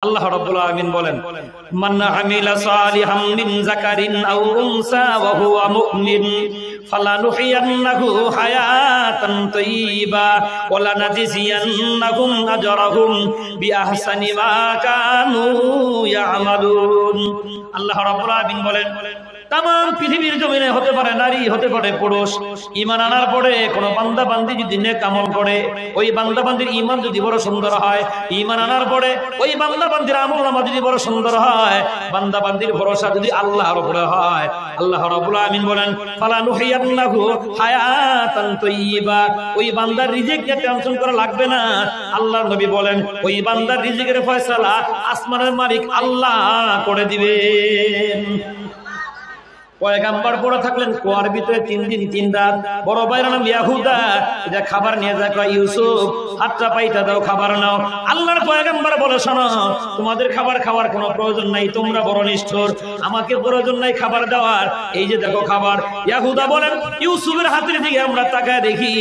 আল্লাহ রাব্বুল আলামিন বলেন মান আমিলা সালিহাম মিন যাকারিন আও উনসা ওয়া হুয়া মুমিন ফালানুহিয়ান্নাহু হায়াতান তাইয়্যিবা ওয়া লানাজিজিয়ান্নাহুম আজরাহুম বিআহসানি মা কানু ইয়ামালুন। আল্লাহ রাব্বুল আলামিন বলেন তামাম পৃথিবীর জমিনে হতে পারে নারী, হতে পারে পুরুষ, ঈমান আনার পরে কোন বান্দা বান্দি যদি নেক আমল করে, ওই বান্দা বান্দির ঈমান যদি বড় সুন্দর হয়, ঈমান আনার পরে ওই বান্দা বান্দির আমলনামা যদি বড় সুন্দর হয়, বান্দা বান্দির ভরসা যদি আল্লাহর উপরে হয়, আল্লাহ রাব্বুল আমিন বলেন ফালানুহিয়ান্নাহু হায়াতান তাইয়্যিবা, ওই বান্দার রিজিক নিয়ে টেনশন করা লাগবে না। আল্লাহর নবী বলেন ওই বান্দার রিজিকের ফয়সালা আসমানের মালিক আল্লাহ করে দিবেন। পয়গাম্বর পড়ে থাকলেন কুয়ার ভিতরে 3 দিন 3 রাত। বড় ভাইরা নাম ইয়াহুদা, এটা খাবার নিয়ে যায়, কয় ইউসুফ হাতটা পাইটা দাও, খাবার নাও। আল্লাহর পয়গাম্বর বলে শোনো, তোমাদের খাবার খাওয়ার কোনো প্রয়োজন নাই, তোমরা বড় নিষ্ঠুর, আমাকে প্রয়োজন নাই খাবার দেওয়ার, এই যে দেখো খাবার। ইয়াহুদা বলেন ইউসুফের হাতের দিকে আমরা তাকায় দেখি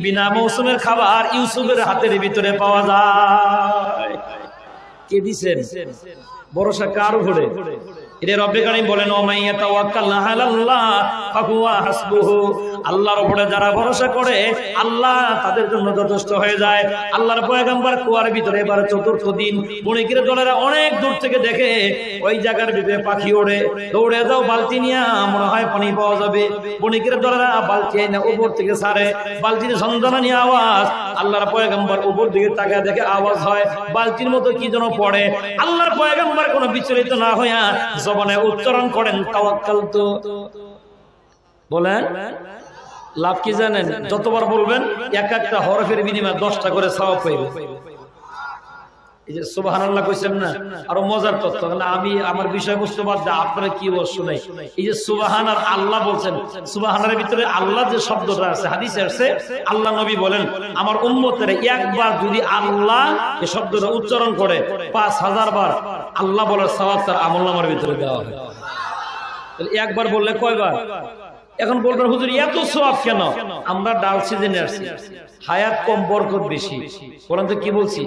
বিনা মৌসুমের খাবার ইউসুফের হাতের ভিতরে পাওয়া যায়। কে দিছেন? ভরসা কার উপরে? এটা রব্বে কারীম বলেন ওমাইয়া তাওয়াক্কাল আলাল্লাহ ফাহুয়া হাসবুহু, আল্লাহর উপরে যারা ভরসা করে আল্লাহ তাদের জন্য যথেষ্ট হয়ে যায়। আল্লাহর পয়গম্বর কুয়ার ভিতরে এবার 4র্থ দিন বণিকের দলেরা অনেক দূর থেকে দেখে ওই জায়গার ভিতরে পাখি ওড়ে, দৌড়ে যাও বালতি নিয়ে, মনে হয় পানি পাওয়া যাবে। বণিকের দলেরা বালতি এনে উপর থেকে ছাড়ে, বালতির ঝনঝনানি আওয়াজ, আল্লাহর পয়গম্বর উপর দিকে তাকায় দেখে আওয়াজ হয় বালতির মতো কি যেন পড়ে। আল্লাহর পয়গম্বর কোনো বিচলিত না হইয়া জবানে উচ্চারণ করেন তাওয়াক্কালতু। বলেন লাভ কি জানেন? যতবার বলবেন এক একটা হরফের বিনিময়ে 10টা করে সওয়াব পাইবেন। এই যে সুবহানাল্লাহ কইছেন না, আরো মজার তথ্য, আমি আমার বিষয়বস্তু বাদ দিয়ে আপনারা কি বল শুনাই। এই যে সুবহান আর আল্লাহ বলছেন, সুবহানের ভিতরে আল্লাহ যে শব্দটা আছে হাদিসে আছে, আল্লাহ নবী বলেন আমার উম্মতের একবার যদি আল্লাহ এই শব্দটা উচ্চারণ করে 5000 বার আল্লাহ বলার সওয়াব তার আমলনামার ভিতরে দেওয়া হয়। তাহলে একবার বললে কয়বার? এখন বলবেন হুজুর এত সওয়াব কেন? আমরা ডাল সিজনে আসছি, হায়াত কম বরকত বেশি। বলেন তো কি বলছি?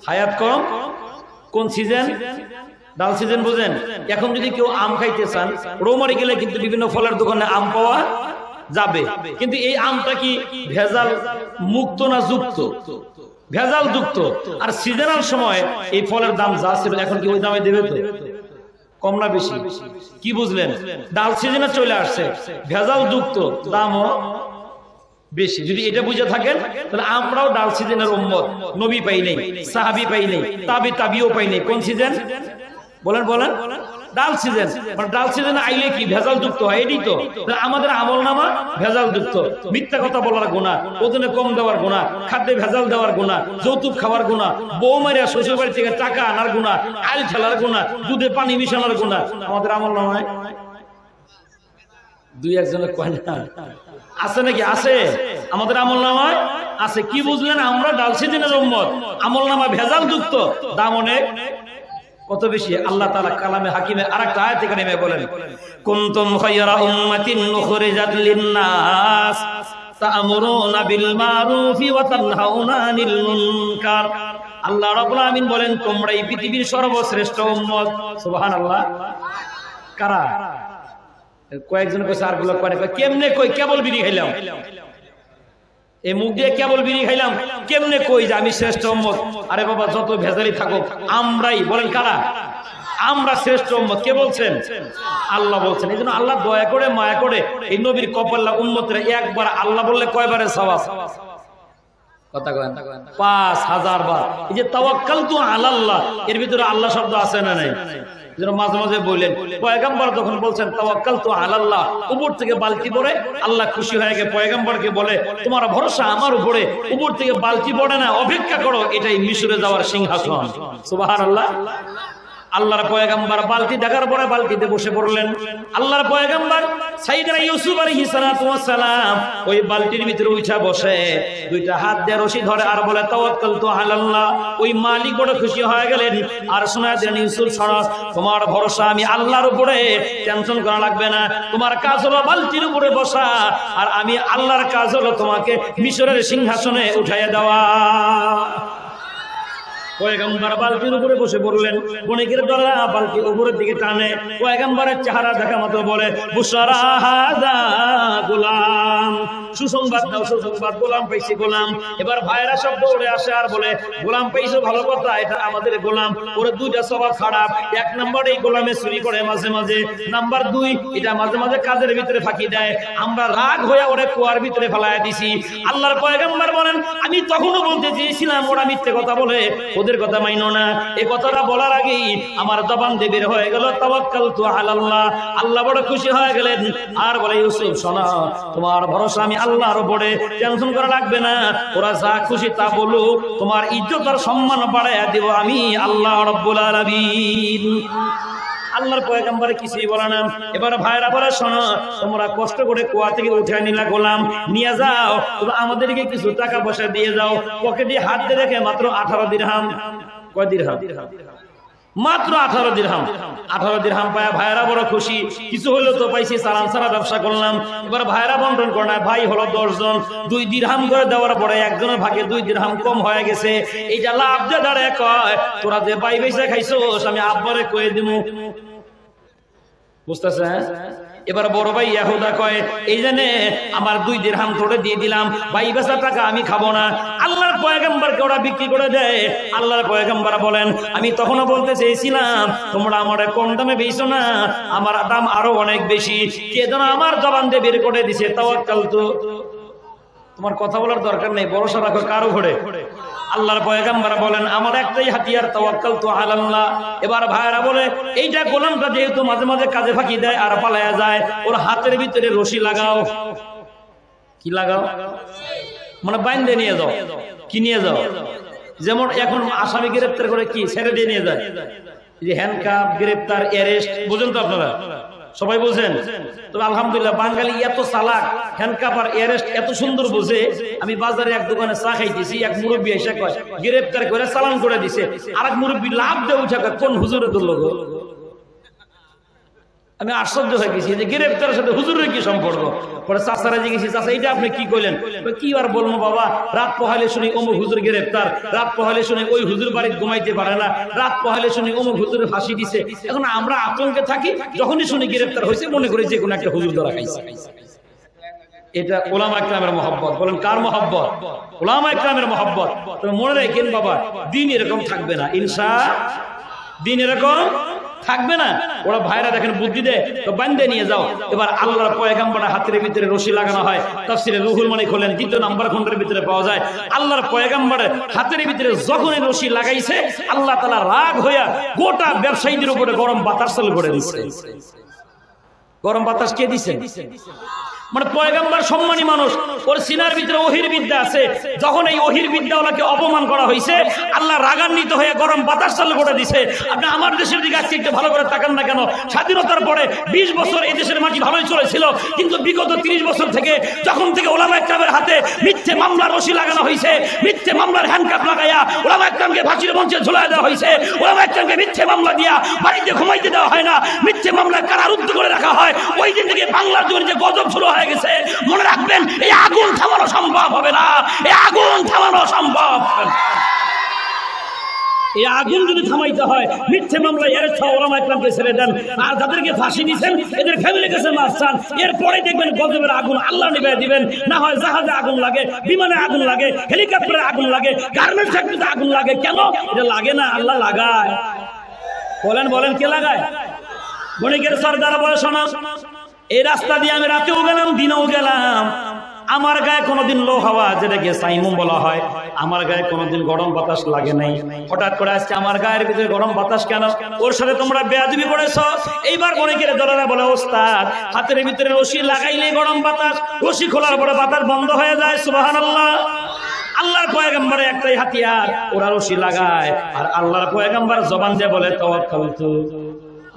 হায়াত কম, কোন সিজন? ডাল সিজন বুঝেন? এখন যদি কেউ আম খাইতে চান, রৌমারি গেলে কিন্তু বিভিন্ন ফলের দোকানে আম পাওয়া যাবে, কিন্তু এই আমটা কি ভেজাল মুক্ত না যুক্ত? ভেজাল যুক্ত। আর সিজনাল সময় এই ফলের দাম যা ছিল এখন কি ওই দামে দেবে? তো কম না বেশি? কি বুঝলেন? ডাল সিজনে চলে আসছে, ভেজাল যুক্ত, দামও বেশি। যদি এটা বুঝে থাকেন তাহলে আমরাও ডাল সিজনের উম্মত। নবী পাই নাই, সাহাবী পাই নাই, তাবিও পাই নাই। কোন সিজন? বলেন বলেন। ডাল সিজন। মানে ডাল সিজনে আইলে কি ভেজাল যুক্ত হয়? এটাই তো আমাদের আমলনামা ভেজাল যুক্ত। মিথ্যা কথা বলার গুনাহ, ওজনে কম দেওয়ার গুনাহ, খাদ্যে ভেজাল দেওয়ার গুনাহ, যৌতুক খাওয়ার গুনাহ, বউ মারিয়া শ্বশুর বাড়ি থেকে টাকা আনার গুনাহ, আইল খেলার গুনাহ, দুধে পানি মিশানোর গুনাহ আমাদের আমলনামায় 2-1জনের কয় না আছে নাকি? আছে, আমাদের আমলনামায় আছে। কি বুঝলেন? আমরা ডাল সিজনের উম্মত, আমলনামা ভেজাল যুক্ত, দাম অনেক কত বেশি। আল্লাহ তাআলা কালামে হাকিমে আরেকটা আয়াতে কারিমে বলেন কুনতুম খায়রা উম্মাতিন উখরিজাত লিন-নাস তা'মুরুনা বিল মারুফি ওয়া তানহাউনা আনিল মুনকার। আল্লাহ রাব্বুল আমিন বলেন তোমরা এই পৃথিবীর সর্বশ্রেষ্ঠ উম্মত। সুবহানাল্লাহ। কারা? কয়েকজন কইছে আর গুলো করে কেমনে কই? কেবল বিড়ি খাইলাম, এই মুখ দিয়ে কেবল বিড়ি খাইলাম, কেমনে কই যে আমি শ্রেষ্ঠ উম্মত? আরে বাবা যত ভেজালি থাকুক আমরাই, বলেন কারা? আমরা শ্রেষ্ঠ উম্মত। কে বলছেন? আল্লাহ বলছেন। এই জন্য আল্লাহ দয়া করে মায়া করে এই নবীর কপাল্লা উম্মতের একবার আল্লাহ বললে কয়বারে সওয়াব? কথা কয়েন 5000 বার। এই যে তাওয়াক্কালতু আলাল্লাহ, এর ভিতরে আল্লাহ শব্দ আছে না নাই? যেন মাঝে মাঝে বললেন পয়গম্বর যখন বলছেন তাওয়াক্কালতু আলাল্লাহ, উপর থেকে বালতি পড়ে, আল্লাহ খুশি হয়ে গিয়ে পয়গম্বরকে বলে তোমার ভরসা আমার উপরে, উপর থেকে বালতি পড়ে না, অপেক্ষা করো, এটাই মিশরে যাওয়ার সিংহাসন। সুবহানাল্লাহ। আল্লাহর পয়গম্বর বালতি দেখার পরে বালতিতে বসে পড়লেন। আল্লাহর পয়গম্বর সাইয়েদনা ইউসুফ আলাইহিস সালাতু ওয়াস সালাম ওই বালতির ভিতরে উঠা বসে, দুইটা হাত দিয়ে রশি ধরে আর বলে তাওয়াক্কালতু আলাল্লাহ। ওই মালিক বড় খুশি হয়ে গেলেন আর শোনা দিলেন ইউসুফ শোনো, তোমার ভরসা আমি আল্লাহর উপরে, টেনশন করা লাগবে না। তোমার কাজ হলো বালতির উপরে বসা, আর আমি আল্লাহর কাজ হলো তোমাকে মিশরের সিংহাসনে উঠাইয়া দেওয়া। পয়গম্বর বালতির উপরে বসে পড়লেন, বণিকের দলরা বালতি উপরের দিকে টানে, পয়গম্বরের চেহারা দেখা মতো বলে বুশরা হাদা গোলাম, সুসংবাদ দাও সুসংবাদ, গোলাম পাইছি গোলাম। এবার ভাইরা শব্দ উড়ে আসে আর বলে গোলাম পাইছো ভালো কথা, এটা আমাদের গোলাম, ওরে দুইটা স্বভাব খারাপ। এক নম্বর এই গোলামে চুরি করে মাঝে মাঝে, নাম্বার দুই এটা মাঝে মাঝে কাজের ভিতরে ফাঁকি দেয়, আমরা রাগ হয়ে ওরে কুয়ার ভিতরে ফেলাইয়া দিছি। আল্লাহর পয়গম্বর বলেন আমি তখনও বলতে চেয়েছিলাম ওরা মিথ্যে কথা বলে, ওদের কথা মাইনো না। এই কথাটা বলার আগেই আমার জবান দিয়ে বের হয়ে গেল তাওয়াক্কালতু আলাল্লাহ, আল্লাহ বড় খুশি হয়ে গেলেন আর বলে ইউসুফ শোনো তোমার ভরসা আমি আল্লাহর উপরে, টেনশন করা লাগবে না, ওরা যা খুশি তা বলুক, তোমার ইজ্জত আর সম্মান বাড়াইয়া দেব আমি আল্লাহ রাব্বুল আলামিন। আল্লাহর পয়গম্বর কিছুই বলে না। এবার ভাইরা বলে শোনো তোমরা কষ্ট করে কুয়া থেকে উঠে নিলা গোলাম, নিয়ে যাও, আমাদেরকে কিছু টাকা পয়সা দিয়ে যাও। পকেটে হাত দিয়ে রেখে মাত্র 18 দিরহাম, কয় দিরহাম? মাত্র 18 দিরহাম। 18 দিরহাম পায় ভাইরা বড় খুশি, কিছু হলো তো পাইছি, চালান ছাড়া ব্যবসা করলাম। এবার ভাইরা বন্টন করে না, ভাই হলো 10 জন, 2 দিরহাম করে দেওয়ার পরে একজনের ভাগে 2 দিরহাম কম হয়ে গেছে। এইটা লাভ দিয়ে দাঁড়ায় কয় তোরা যে পাই বেচে খাইছোস আমি আব্বারে কয়ে দিমু, বুঝতেছে? এবার বড় ভাই ইয়াহুদা কয় এই জানে আমার 2 দিরহাম তোরে দিয়ে দিলাম, ভাই বেচা টাকা আমি খাবো না। আল্লাহর পয়গম্বরকে ওরা বিক্রি করে দেয়। আল্লাহর পয়গম্বর বলেন আমি তখনও বলতে চেয়েছিলাম তোমরা আমারে কম দামে বেচো না, আমার দাম আরো অনেক বেশি। কে যেন আমার জবান দিয়ে বের করে দিছে তাওয়াক্কালতু, তোমার কথা বলার দরকার নেই, ভরসা রাখো কার উপরে? আল্লাহর পয়গম্বর বলেন আমার একটাই হাতিয়ার তাওয়াক্কালতু আলাল্লাহ। এবার ভাইরা বলে এইটা গোলামটা যেহেতু মাঝে মাঝে কাজে ফাঁকি দেয় আর পালায়া যায়, ওর হাতের ভিতরে রশি লাগাও। কি লাগাও? মানে বাইন্ধে নিয়ে যাও। কি নিয়ে যাও? যেমন এখন আসামি গ্রেফতার করে কি ছেড়ে দিয়ে নিয়ে যায়, যে হ্যান্ডকাপ, গ্রেফতার, অ্যারেস্ট, বুঝেন তো আপনারা সবাই বুঝেন? তবে আলহামদুলিল্লাহ বাঙালি এত চালাক, হ্যান্ডকাপ আর অ্যারেস্ট এত সুন্দর বুঝে। আমি বাজারে এক দোকানে চা খাইতেছি, এক মুরব্বী এসে কয় গ্রেফতার করে চালান করে দিছে, আর এক মুরব্বী লাভ দিয়ে উঠে কোন হুজুরে তুললো গো? আমি আশ্চর্য হয়ে গেছি যে গ্রেফতারের সাথে হুজুরের কি সম্পর্ক। পরে চাচারা জিজ্ঞেস চাচা এটা আপনি কি কইলেন? কি আর বলবো বাবা, রাত পোহালে শুনি অমুক হুজুর গ্রেফতার, রাত পোহালে শুনি ওই হুজুর বাড়িতে ঘুমাইতে পারে না, রাত পোহালে শুনি অমুক হুজুরের ফাঁসি দিছে। এখন আমরা আতঙ্কে থাকি, যখনই শুনি গ্রেফতার হয়েছে মনে করি যে কোনো একটা হুজুর ধরা খাইছে। এটা উলামা ইকরামের মহব্বত। বলেন কার মহব্বত? উলামা ইকরামের মহব্বত। তবে মনে রাখেন বাবা দিন এরকম থাকবে না, দিন এরকম থাকবে না। ওরা ভাইরা দেখেন বুদ্ধি দেয় তো বান্ধে নিয়ে যাও। এবার আল্লাহর পয়গম্বরের হাতের ভিতরে রশি লাগানো হয়। তাফসীরে রুহুল মানি খোলেন 2 নম্বর খণ্ডের ভিতরে পাওয়া যায় আল্লাহর পয়গম্বরের হাতের ভিতরে যখনই রশি লাগাইছে আল্লাহ তাআলা রাগ হইয়া গোটা ব্যবসায়ীদের উপরে গরম বাতাস চালু করে দিয়েছে। গরম বাতাস কে দিয়েছে? মানে পয়গম্বর সম্মানী মানুষ, ওর সিনার ভিতরে ওহির বিদ্যা আছে। যখন এই ওহির বিদ্যাওয়ালাকে অপমান করা হয়েছে আল্লাহ রাগান্বিত হয়ে গরম বাতাস চালু করে দিছে। আপনি আমার দেশের দিকে আজকে একটু ভালো করে তাকান না কেন? স্বাধীনতার পরে 20 বছর এই দেশের মাটি ভালোই চলেছিল, কিন্তু বিগত 30 বছর থেকে যখন থেকে ওলামা ইকরামের হাতে মিথ্যে মামলার রশি লাগানো হয়েছে, মিথ্যে মামলার হ্যান্ডকাপ লাগাইয়া ওলামা ইকরামকে ফাঁসির মঞ্চে ঝুলাইয়া দেওয়া হয়েছে, ওলামা ইকরামকে মিথ্যে মামলা দিয়া বাড়িতে ঘুমাইতে দেওয়া হয় না, মিথ্যে মামলায় কারারুদ্ধ করে রাখা হয়, ওই দিন থেকে বাংলার জন্য যে গজব শুরু হয়ে গেছে। মনে রাখবেন এই আগুন থামানো সম্ভব হবে না, এই আগুন থামানো সম্ভব হবে না। এই আগুন যদি থামাইতে হয় মিথ্যে মামলায় অ্যারেস্ট হওয়া ওলামা ইকরামকে ছেড়ে দেন, আর যাদেরকে ফাঁসি দিয়েছেন এদের ফ্যামিলির কাছে মাফ চান। এরপরে দেখবেন গজবের আগুন আল্লাহ নিভিয়ে দিবেন। না হয় জাহাজে আগুন লাগে, বিমানে আগুন লাগে, হেলিকপ্টারে আগুন লাগে, গার্মেন্টস ফ্যাক্টরিতে আগুন লাগে। কেন? এটা লাগে না, আল্লাহ লাগায়। বলেন কে লাগায়? বণিকের সরদার বলে শোনা, এই রাস্তা দিয়ে আমি রাতেও গেলাম দিনেও গেলাম, আমার গায়ে কোনোদিন লো হাওয়া যেটাকে সাইমুম বলা হয়, আমার গায়ে কোনোদিন গরম বাতাস লাগে নাই। হঠাৎ করে আজকে আমার গায়ের ভিতরে গরম বাতাস কেন? ওর সাথে তোমরা বেয়াদবি করেছো। এইবার বণিকের দলেরা বলে ওস্তাদ হাতের ভিতরে রশি লাগাইলেই গরম বাতাস, রশি খোলার পরে বাতাস বন্ধ হয়ে যায়। সুবহানাল্লাহ। আল্লাহর পয়গম্বরের একটাই হাতিয়ার, ওরা রশি লাগায়, আর আল্লাহর পয়গম্বর জবান দিয়ে বলে তাওয়াক্কালতু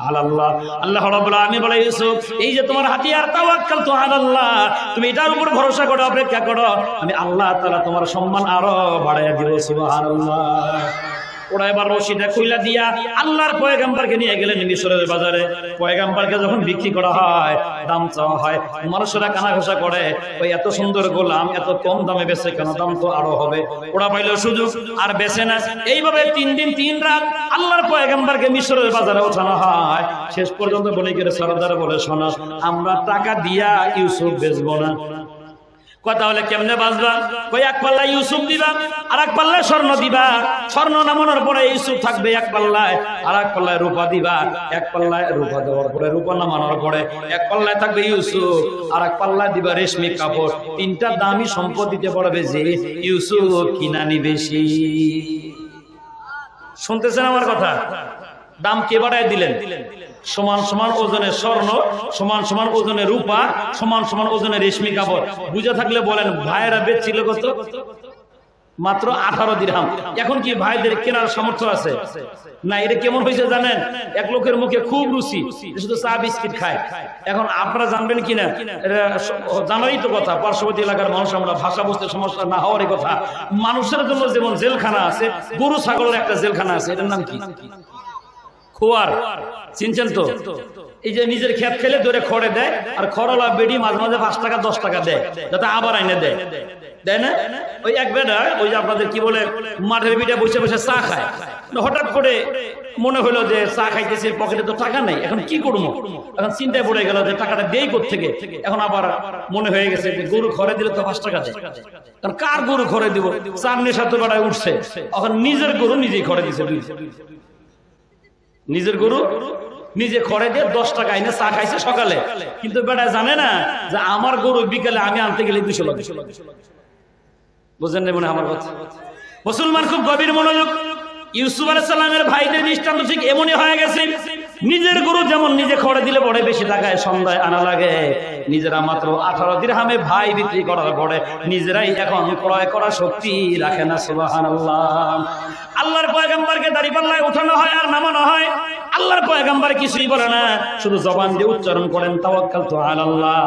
আলাল্লাহ। আল্লাহ রাব্বুল আলামিন বলে ইউসুফ এই যে তোমার হাতিয়ার তাওয়াক্কালতু আলাল্লাহ, তুমি এটার উপর ভরসা করো, অপেক্ষা করো, আমি আল্লাহ তাআলা তোমার সম্মান আরো বাড়াইয়া দিব। সুবহানাল্লাহ। ওরা এবার রশিটা খুইলা দিয়া আল্লাহর পয়গম্বরকে নিয়ে গেলেন মিশরের বাজারে। পয়গম্বরকে যখন বিক্রি করা হয়, দাম চাওয়া হয়, মানুষেরা কানাঘোষা করে, ওই এত সুন্দর গোলাম এত কম দামে বেচে কেন, দাম তো আরো হবে। ওরা পাইল সুযোগ আর বেচে না। এইভাবে 3 দিন 3 রাত আল্লাহর পয়গম্বরকে মিশরের বাজারে ওঠানো হয়। শেষ পর্যন্ত বণিকের সরদার বলে, শোনো, আমরা টাকা দিয়া ইউসুফ বেচবো না। কথা হলে কেমনে বাঁচবা? কই এক পাল্লায় ইউসুফ দিবা, আর এক পাল্লায় স্বর্ণ দিবা। স্বর্ণ নামানোর পরে ইউসুফ থাকবে এক পাল্লায়, আর এক পাল্লায় রূপা দিবা। এক পাল্লায় রূপা দেওয়ার পরে, রূপা নামানোর পরে এক পাল্লায় থাকবে ইউসুফ, আর এক পাল্লায় দিবা রেশমি কাপড়। 3টা দামি সম্পদ দিতে পারবে যে ইউসুফ কিনা নি বেশি। শুনতেছেন আমার কথা? দাম কে বাড়ায় দিলেন? সমান সমান ওজনের স্বর্ণ, সমান সমান ওজনের রূপা, সমান সমান ওজনের রেশমি কাপড়। বুঝে থাকলে বলেন, ভাইয়েরা বেচছিল কত? মাত্র 18 দিরহাম। এখন কি ভাইদের কেনার সামর্থ্য আছে? না। এটা কেমন হয়েছে জানেন? এক লোকের মুখে খুব রুচি, শুধু চা বিস্কিট খায়। এখন আপনারা জানবেন কিনা, জানারই তো কথা, পার্শ্ববর্তী এলাকার মানুষ আমরা, ভাষা বুঝতে সমস্যা না হওয়ারই কথা। মানুষের জন্য যেমন জেলখানা আছে, গরু ছাগলের একটা জেলখানা আছে, এটার নাম কি? খোয়ার। চিনছেন তো? এই যে নিজের ক্ষেত খেলে ধরে খড়ে দেয়, আর খড়লা বেডি মাঝে মাঝে 5 টাকা 10 টাকা দেয়, যাতে আবার আইনে দেয়, দেয় না? ওই এক বেটা, ওই যে আপনাদের কি বলে, মাঠের বিটা বসে বসে চা খায়। হঠাৎ করে মনে হলো যে চা খাইতেছে, পকেটে তো টাকা নেই, এখন কি করবো? এখন চিন্তায় পড়ে গেল যে টাকাটা দেই কোত্থেকে। এখন আবার মনে হয়ে গেছে যে গরু খড়ে দিলে তো 5 টাকা দেয়, কারণ কার গরু খড়ে দিব? চার নেশা তো বেড়ায় উঠছে, এখন নিজের গরু নিজেই খড়ে দিছে। নিজের গরু নিজে খড়ে দিয়ে 10 টাকা এনে চা খাইছে সকালে, কিন্তু বেটা জানে না যে আমার গরু বিকালে আমি আনতে গেলে 200 টাকা। বুঝলেন না মনে আমার কথা? মুসলমান খুব গভীর মনোযোগ। ইউসুফ আলাইহিস সালামের ভাইদের দৃষ্টান্ত ঠিক এমনই হয়ে গেছে। নিজের গরু যেমন নিজে খড়ে দিলে বড় বেশি টাকায় সন্ধ্যায় আনা লাগে, নিজেরা মাত্র 18 দিরহামে ভাই বিক্রি করার পরে নিজেরাই এখন ক্রয় করা শক্তি রাখে না। সুবহানাল্লাহ। আল্লাহর পয়গম্বরকে দাড়িপাল্লায় উঠানো হয় আর নামানো হয়। আল্লাহর পয়গম্বর কিছুই বলে না, শুধু জবান দিয়ে উচ্চারণ করেন তাওয়াক্কালতু আলাল্লাহ।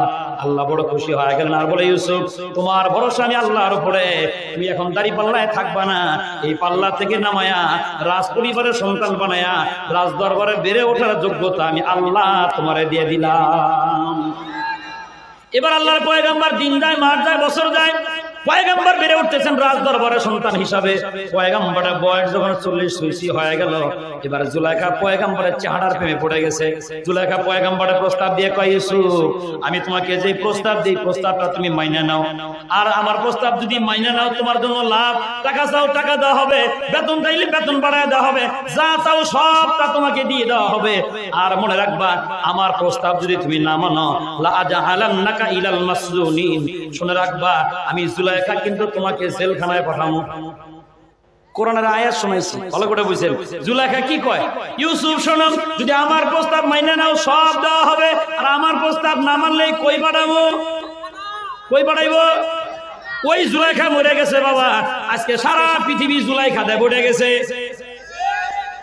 আল্লাহ বড় খুশি হয়ে গেলেন আর বলে, ইউসুফ, তোমার ভরসা আমি আল্লাহর উপরে, তুমি এখন দাড়িপাল্লায় থাকবা না, এই পাল্লা থেকে নামায়া রাজ পরিবারের সন্তান বানায়া রাজ দরবারে বেড়ে ওঠার যোগ্যতা আমি আল্লাহ তোমারে দিয়ে দিলাম। এবার আল্লাহর পয়গম্বর দিন যায়, মাস যায়, বছর যায়, পয়গম্বর বেড়ে উঠতেছেন রাজ দরবারের সন্তান হিসাবে। পয়গম্বরের বয়স যখন 40 হয়ে গেল, এবার জুলাইখা পয়গম্বরের চেহারার প্রেমে পড়ে গেছে। জুলাইখা পয়গম্বরের প্রস্তাব দিয়ে কয়, ইউসুফ, আমি তোমাকে যে প্রস্তাব দিই, প্রস্তাবটা তুমি মাইনে নাও, আর আমার প্রস্তাব যদি মাইনে নাও তোমার জন্য লাভ। টাকা চাও টাকা দেওয়া হবে, বেতন চাইলে বেতন বাড়ায় দেওয়া হবে, যা চাও সবটা তোমাকে দিয়ে দেওয়া হবে। আর মনে রাখবা, আমার প্রস্তাব যদি তুমি না মানো, লা আজআলান্নাকা ইলাল মাসজুনিন, শুনে রাখবা, আমি জুলাইখা কিন্তু তোমাকে জেলখানায় পাঠাবো। কোরআনের আয়াত শোনাইছি, ভালো করে বুঝছেন। জুলাইখা কি কয়, ইউসুফ শোনো, যদি আমার প্রস্তাব মাইনে নাও সব দেওয়া হবে, আর আমার প্রস্তাব না মানলে কই পাঠাবো? কই পাঠাইবো? ওই জুলাইখা মরে গেছে বাবা, আজকে সারা পৃথিবী জুলাইখা দেয় উঠে গেছে।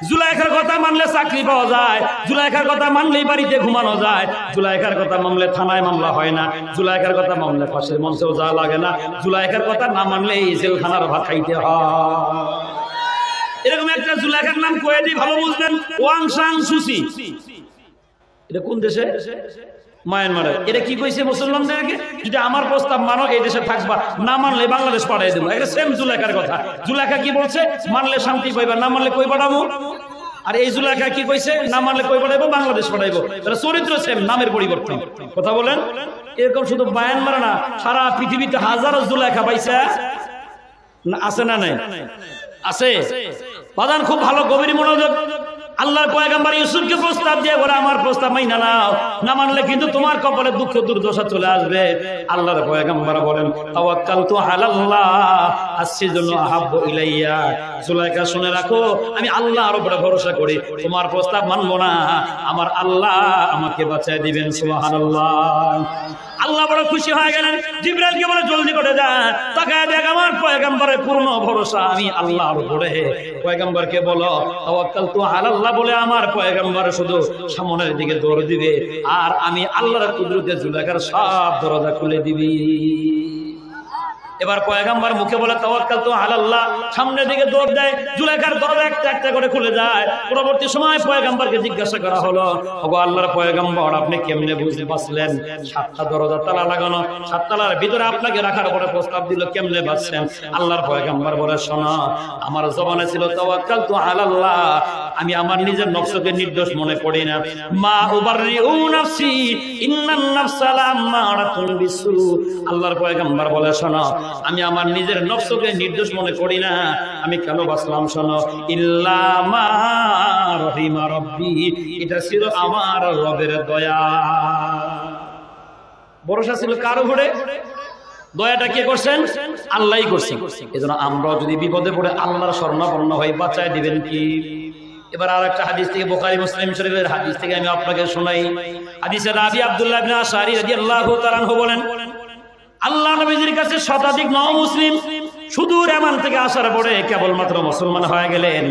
জুলাইখার কথা মানলে চাকরি পাওয়া যায়, জুলাইখার কথা মানলেই বাড়িতে ঘুমানো যায়, জুলাইখার কথা মানলে থানায় মামলা হয় না, জুলাইখার কথা মানলে ফাঁসির মঞ্চেও যাওয়া লাগে না, জুলাইখার কথা না মানলে এই জেলখানার ভাত খাইতে হয়। এরকম একটা জুলাইখার নাম কয়ে দিই, ভালো বুঝবেন, ওয়াং সাং সুচি। এটা কোন দেশে? মায়ানমারে। এটা কি কইছে মুসলমানদেরকে, যদি আমার প্রস্তাব মানো এই দেশে থাকবা, না মানলে বাংলাদেশ পাঠিয়ে দেবো। এটা সেম জুলাইখার কথা। জুলাইখা কি বলছে, মানলে শান্তি পাইবা, না মানলে কই পাঠাবো। আর এই জুলাইখা কি কইছে, না মানলে কই পাঠাইবো, বাংলাদেশ পাঠাইবো। তাহলে চরিত্র সেম, নামের পরিবর্তন। কথা বলেন। এরকম শুধু মায়ানমার না, সারা পৃথিবীতে হাজারো জুলাইখা পাইছে, আছে না নাই? আছে। বাদান খুব ভালো গভীর মনোযোগ। আল্লাহর পয়গম্বর ইউসুফকে প্রস্তাব দিয়ে বলে, আমার প্রস্তাব মাইনা নাও, না মানলে কিন্তু তোমার কপালে দুঃখ দুর্দশা চলে আসবে। আল্লাহর পয়গম্বর বলেন, তাওয়াক্কালতু আলাল্লাহ আসসিজনু আহাব্বু ইলাইয়া। জুলাইখা শুনে রাখো, আমি আল্লাহর উপরে ভরসা করি, তোমার প্রস্তাব মানবো না, আমার আল্লাহ আমাকে বাঁচায় দিবেন। সুবহানাল্লাহ। আল্লাহ বড় খুশি হয়ে গেলেন। জিবরাইলকে বলে, জলদি করে যা, তাকায় দেখ আমার পয়গম্বরের পূর্ণ ভরসা আমি আল্লাহর উপরে। পয়গম্বরকে বলো, তাওয়াক্কালতু আলাল্লাহ বলে আমার পয়গম্বর শুধু সামনের দিকে দৌড় দিবে, আর আমি আল্লাহর কুদরতে জুলাইখার সব দরজা খুলে দিবি। এবার পয়গম্বর মুখে বলে তাওয়াক্কালতু আলাল্লাহ, সামনের দিকে দৌড় দেয়, জুলেখার দরজা একটা একটা করে খুলে যায়। পরবর্তী সময় পয়গম্বরকে জিজ্ঞাসা করা হলো, ওগো আল্লাহর পয়গম্বর, আপনি কেমনে বুঝতে পারলেন 7টা দরজা তালা লাগানো, 7 তালার ভিতরে আপনাকে রাখার পরে প্রস্তাব দিল, কেমনে বাঁচছেন? আল্লাহর পয়গম্বর বলে, শোনো, আমার জবানে ছিল তাওয়াক্কালতু আলাল্লাহ, আমি আমার নিজের নফসকে নির্দোষ মনে করি না। মা উবাররিউ নাফসি ইন্নান নাফসা লাম্মারাতুন বিসু। আল্লাহর পয়গম্বর বলে, শোনো, আমি আমার নিজের নফসকে নির্দোষ মনে করি না। আমি কেন বাঁচলাম? শোনো, ইল্লা মা রহিমা রব্বি, এটা ছিল আমার রবের দয়া। ভরসা ছিল কার উপরে? দয়াটা কে করছেন? আল্লাহই করছেন। এজন্য আমরাও যদি বিপদে পড়ে আল্লাহর শরণাপন্ন হই, বাঁচায় দিবেন কি? এবার আরেকটা হাদিস থেকে, বুখারী মুসলিম শরীফের হাদিস থেকে আমি আপনাকে শোনাই। হাদিসে রাবি আব্দুল্লাহ ইবনে আশআরী রাদিয়াল্লাহু তাআলা আনহু বলেন, আল্লাহ নবীর কাছে শতাধিক নও-মুসলিম সুদূর ইয়ামান থেকে আসার পরে কেবলমাত্র মুসলমান হয়ে গেলেন।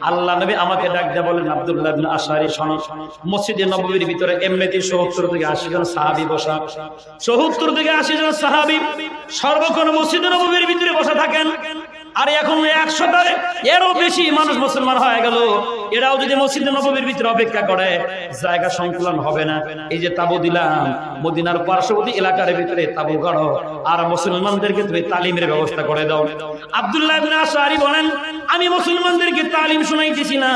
আল্লাহ নবী আমাকে ডাক দিয়ে বলেন, আব্দুল্লাহ ইবনে আশআরী, শোনো, মসজিদে নববীর ভিতরে এমনিতে ৭০ থেকে ৮০ জন সাহাবী বসা, ৭০ থেকে ৮০ জন সাহাবী সর্বক্ষণ মসজিদে নববীর ভিতরে বসা থাকেন। আর এখন ১০০টার এরও বেশি মানুষ মুসলমান হয়ে গেল। এরাও যদি মসজিদে নববীর ভিতরে অপেক্ষা করে, জায়গা সংকুলন হবে না। এই যে তাবু দিলাম, মদিনার পার্শ্ববর্তী এলাকার ভিতরে তাবু গাড়ো, আর মুসলমানদেরকে তুমি তালিমের ব্যবস্থা করে দাও। আব্দুল্লাহ ইবনে আশআরী বলেন, আমি মুসলমানদেরকে তালিম শুনাইতেছি না,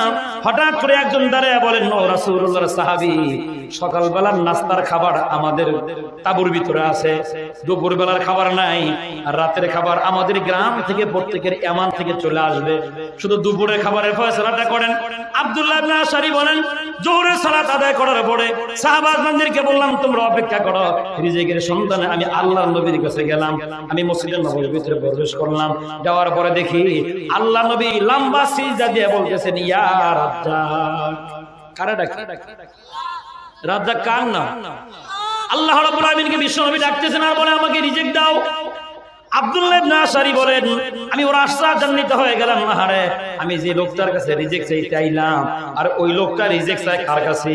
হঠাৎ করে একজন দাঁড়ায় বলেন, ও রাসূলুল্লাহর সাহাবী, সকালবেলার নাস্তার খাবার আমাদের তাবুর ভিতরে আছে, দুপুরবেলার খাবার নাই, আর রাতের খাবার আমাদের গ্রাম থেকে প্রত্যেকের ইয়ামান থেকে চলে আসবে, শুধু দুপুরের খাবারের ফয়সালাটা করেন। আব্দুল্লাহ ইবনে আশআরী বলেন, জোহরের সালাত আদায় করার পরে সাহাবাদেরকে বললাম, তোমরা অপেক্ষা করো, রিজিকের সন্ধানে আমি আল্লাহর নবীর কাছে গেলাম। আমি মসজিদের নববীর ভিতরে প্রবেশ করলাম, যাওয়ার পরে দেখি আল্লাহ নবী লম্বা সিজদা দিয়ে বলতেছেন, ইয়া রাজ্জাক। কারা ডাকে? রাজ্জাক কার নাম? আল্লাহ রাব্বুল আলামিনকে বিশ্বনবী ডাকতেছেন আর বলে, আমাকে রিজিক দাও। আব্দুল্লাহ ইবনে আশআরী বলেন, আমি ওর আশ্চর্যান্বিত হয়ে গেলাম, আহারে, আমি যে লোকটার কাছে রিজিক চাইতে আইলাম, আর ওই লোকটা রিজিক চায় কার কাছে?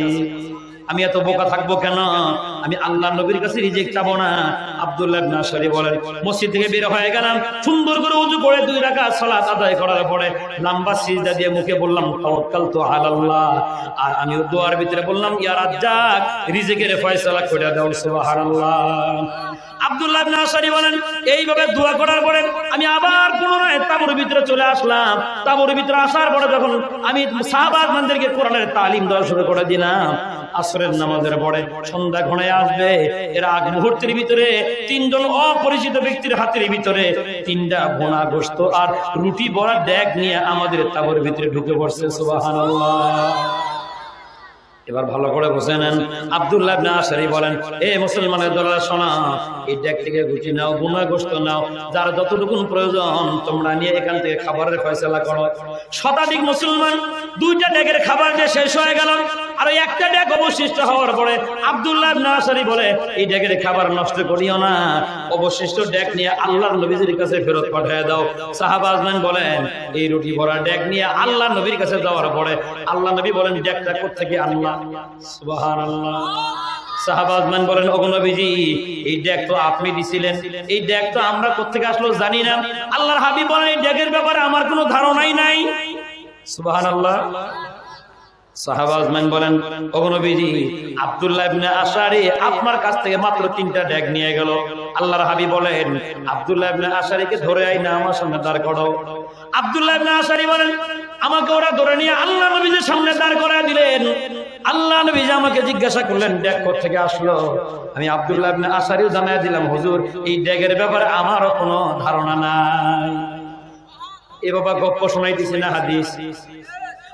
আমি এত বোকা থাকবো কেন? আমি আল্লাহর নবীর কাছে রিজিক চাবো না। আব্দুল্লাহ ইবনে আশআরী বলেন, মসজিদ থেকে বের হয়ে গেলাম, সুন্দর করে ওযু করে 2 রাকাত সালাত আদায় করার পরে লম্বা সিজদা দিয়ে মুখে বললাম, তাওয়াক্কালতু আলাল্লাহ। আর আমি দোয়ার ভিতরে বললাম, ইয়া রাজ্জাক, রিজিকের ফয়সালা করে দাও। সুবহানাল্লাহ। আব্দুল্লাহ ইবনে আশআরী বলেন, এইভাবে দোয়া করার পরে আমি আবার পুনরায় তাবুর ভিতরে চলে আসলাম। তাবুর ভিতরে আসার পরে যখন আমি সাহাবাদেরকে কোরআনের তালিম দেওয়া শুরু করে দিলাম, আসরের নামাজের পরে সন্ধ্যা ঘনায় আসবে, এর আগ মুহূর্তের ভিতরে 3 জন অপরিচিত ব্যক্তির হাতের ভিতরে 3টা ভুনা গোশত আর রুটি ভরা ডেক নিয়ে আমাদের তাবুর ভিতরে ঢুকে পড়ছে। সুবহানাল্লাহ। এবার ভালো করে বুঝে নেন। আব্দুল্লাহ ইবনে আশআরী বলেন, এ মুসলমানের দলেরা, শোনা, এই ডেক থেকে রুটি নাও, ভুনা গোশত নাও, যার যতটুকু প্রয়োজন তোমরা নিয়ে এখান থেকে খাবারের ফয়সালা করো। শতাধিক মুসলমান 2টা ডেকের খাবার দিয়ে শেষ হয়ে গেল, আর একটা ডেক অবশিষ্ট হওয়ার পরে আব্দুল্লাহ ইবনে আশআরী বলে, এই ডেকের খাবার নষ্ট করিও না, অবশিষ্ট ডেক নিয়ে আল্লাহর নবীর কাছে ফেরত পাঠিয়ে দাও। সাহাবাজমান বলেন, এই রুটি ভরা ডেক নিয়ে আল্লাহর নবীর কাছে যাওয়ার পরে আল্লাহ নবী বলেন, ডেকটা কোত্থেকে আনলা? সুবহানাল্লাহ। সাহাবাজমান বলেন, ওগো নবীজি, এই ডেক তো আপনি দিছিলেন, এই ডেক তো আমরা কোত্থেকে আসলো জানি না। আল্লাহর হাবিব বলেন, এই ডেকের ব্যাপারে আমার কোনো ধারণাই নাই। সুবহানাল্লাহ। সাহাবাজমান বলেন, ওগো নবীজি, আব্দুল্লাহ ইবনে আশআরী আপনার কাছ থেকে মাত্র 3টা ডেক নিয়ে গেল। আল্লাহর হাবিব বলেন, আব্দুল্লাহ ইবনে আশআরীকে ধরে আইনা আমার সামনে দাঁড় করো। আব্দুল্লাহ ইবনে আশআরী বলেন, আমাকে ওরা ধরে নিয়ে আল্লাহ নবীর সামনে দাঁড় করায় দিলেন। আল্লাহ নবী আমাকে জিজ্ঞাসা করলেন, ডেক কোথা থেকে আসলো? আমি আব্দুল্লাহ ইবনে আশআরীও জানায় দিলাম, হুজুর, এই ডেকের ব্যাপারে আমারও কোনো ধারণা নাই। এ বাবা গপ্প শোনাইতেছি না, হাদিস।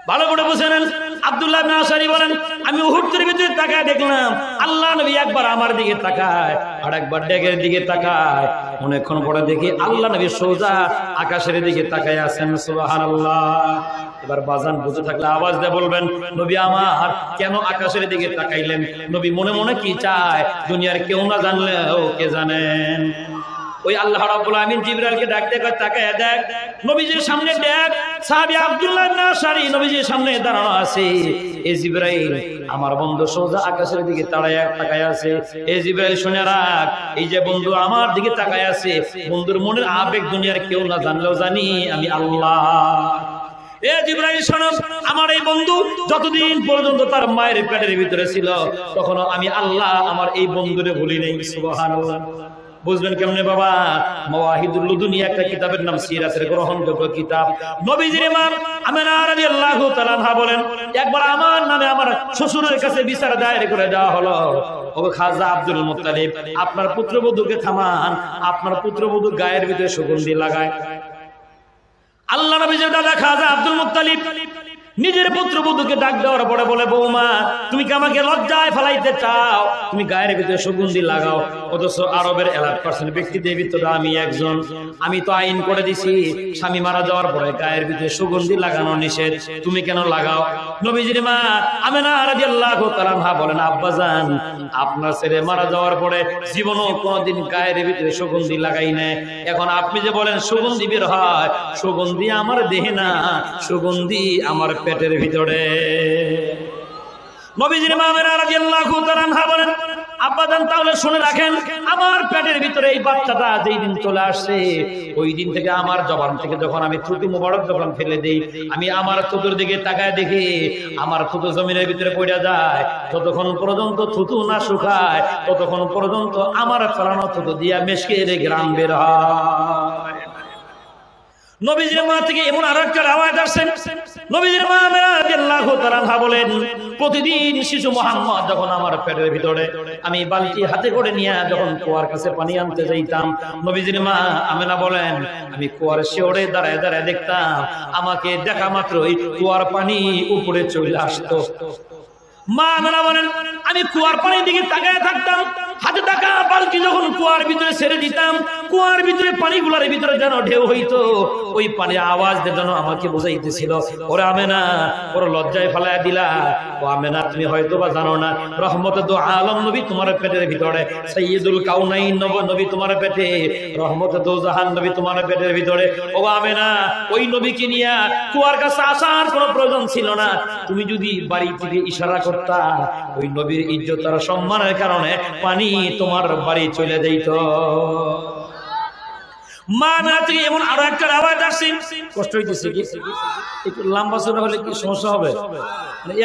ভালো করে বুঝে নেন। আব্দুল্লাহ ইবনে আশআরী বলেন, আমি উহুদের ভিতরে তাকায় দেখলাম আল্লাহ নবী একবার আমার দিকে তাকায়, আর একবার ডেকের দিকে তাকায়। অনেকক্ষণ পরে দেখি আল্লাহ নবী সোজা আকাশের দিকে তাকায় আছেন। সুবহানাল্লাহ। এবার বাজান বুঝে থাকলে আওয়াজ দিয়ে বলবেন, নবী আমার কেন আকাশের দিকে তাকাইলেন? নবী মনে মনে কি চায় দুনিয়ার কেউ না জানলেও কে জানেন। ওই আল্লাহ রাব্বুল আমিন জিবরাইলকে ডাকতে কয় তাকায় দেখ নবীজির সামনে দেখ সাহাবী আব্দুল্লাহ ইবনে আশআরী নবীজির সামনে দাঁড়ানো আছে। এ জিবরাইল আমার বন্ধু সোজা আকাশের দিকে তাকায় আছে। এ জিবরাইল শুনে রাখ, এই যে বন্ধু আমার দিকে তাকায় আছে, বন্ধুর মনের আবেগ দুনিয়ার কেউ না জানলেও জানি আমি আল্লাহ। এ জিবরাইল শোনো, আমার এই বন্ধু যতদিন পর্যন্ত তার মায়ের পেটের ভিতরে ছিল তখনও আমি আল্লাহ আমার এই বন্ধুরে ভুলি নাই। সুবহানাল্লাহ। বুঝবেন কেমনে বাবা? মাওয়াহিদুল লুদুনী একটা কিতাবের নাম, সিরাতের গ্রহণযোগ্য কিতাব। নবীজির মা আমেনা রাদিয়াল্লাহু তাআলা আনহা বলেন, একবার আমার নামে আমার শ্বশুরের কাছে বিচার দায়ের করে দেওয়া হলো। ও খাজা আব্দুল মুত্তালিব, আপনার পুত্রবধূকে থামান, আপনার পুত্রবধূ গায়ের ভিতরে সুগন্ধি লাগায়। আল্লাহ নবীর দাদা খাজা আব্দুল মুত্তালিব নিজের পুত্রবধূকে ডাক দেওয়ার পরে বলে, বৌমা তুমি কি আমাকে লজ্জায় ফেলাইতে চাও? তুমি গায়ের ভিতরে সুগন্ধি লাগাও। অথচ আরবের 1% ব্যক্তিদের ভিতরে আমি একজন। আমি তো আইন করে দিছি স্বামী মারা যাওয়ার পরে গায়ের ভিতরে সুগন্ধি লাগানো নিষেধ, তুমি কেন লাগাও? নবীজির মা আমেনা রাদিয়াল্লাহু তাআলা আনহা বলেন, আব্বাজান আপনার ছেলে মারা যাওয়ার পরে জীবনও কোনোদিন গায়ের ভিতরে সুগন্ধি লাগাই না। এখন আপনি যে বলেন সুগন্ধি বের হয়, সুগন্ধি আমার দেহে না, সুগন্ধি আমার পেটের ভিতরে। নবীজির মা আমেনা রাদিয়াল্লাহু তাআলা আনহা বলেন, আব্বাজান তাহলে শুনে রাখেন, আমার পেটের ভিতরে এই বাচ্চাটা যেই দিন চলে আসছে ওই দিন থেকে আমার জবান থেকে যখন আমি থুতু মুবারক যখন ফেলে দেই, আমি আমার থুতুর দিকে তাকায় দেখি আমার থুতু জমিনের ভিতরে পড়ে যায়। যতক্ষণ পর্যন্ত থুতু না শুকায় ততক্ষণ পর্যন্ত আমার ফেলানো থুতু দিয়া মেশকের ঘ্রাণ বের হয়। নবীজির মা থেকে এমন আরেকটা আওয়াজ আসছে। নবীজির মা আমেনা রাদিয়াল্লাহু তাআলা আনহা বলেন, প্রতিদিন শিশু মুহাম্মদ যখন আমার পেটের ভিতরে আমি বালতি হাতে করে নিয়ে যখন কুয়ার কাছে পানি আনতে যাইতাম, নবীজির মা আমেনা বলেন আমি কুয়ার শিওরে দাঁড়ায় দাঁড়ায় দেখতাম আমাকে দেখা মাত্রই কুয়ার পানি উপরে চলে আসতো। মা আমেনা বলেন আমি কুয়ার পানির দিকে তাকায় থাকতাম, হাতে থাকা বালতি যখন কুয়ার ভিতরে ছেড়ে দিতাম, কুয়ার ভিতরে পানিগুলোর ভিতরে যেন ঢেউ হইতো, ওই পানির আওয়াজ যেন আমাকে বোঝাইতেছিল, ওরে আমেনা ওর লজ্জায় ফেলায় দিলা। ও আমেনা তুমি হয়তো বা জানো না, রহমতে দো আলম নবী তোমার পেটের ভিতরে, সাইয়্যিদুল কাউনাইন নবী তোমার পেটে, রহমতে দো জাহান নবী তোমার পেটের ভিতরে। ও আমেনা ওই নবীকে নিয়ে কুয়ার কাছে আসার কোনো প্রয়োজন ছিল না। তুমি যদি বাড়ি থেকে ইশারা করতা, ওই নবীর ইজ্জত আর সম্মানের কারণে পানি তোমার বাড়ি চলে যাইত। মা আমেনা থেকে এমন আরো একটা আওয়াজ আসছে। কষ্ট হইতেছে কি? একটু লম্বা চড়া হলে কি সমস্যা হবে?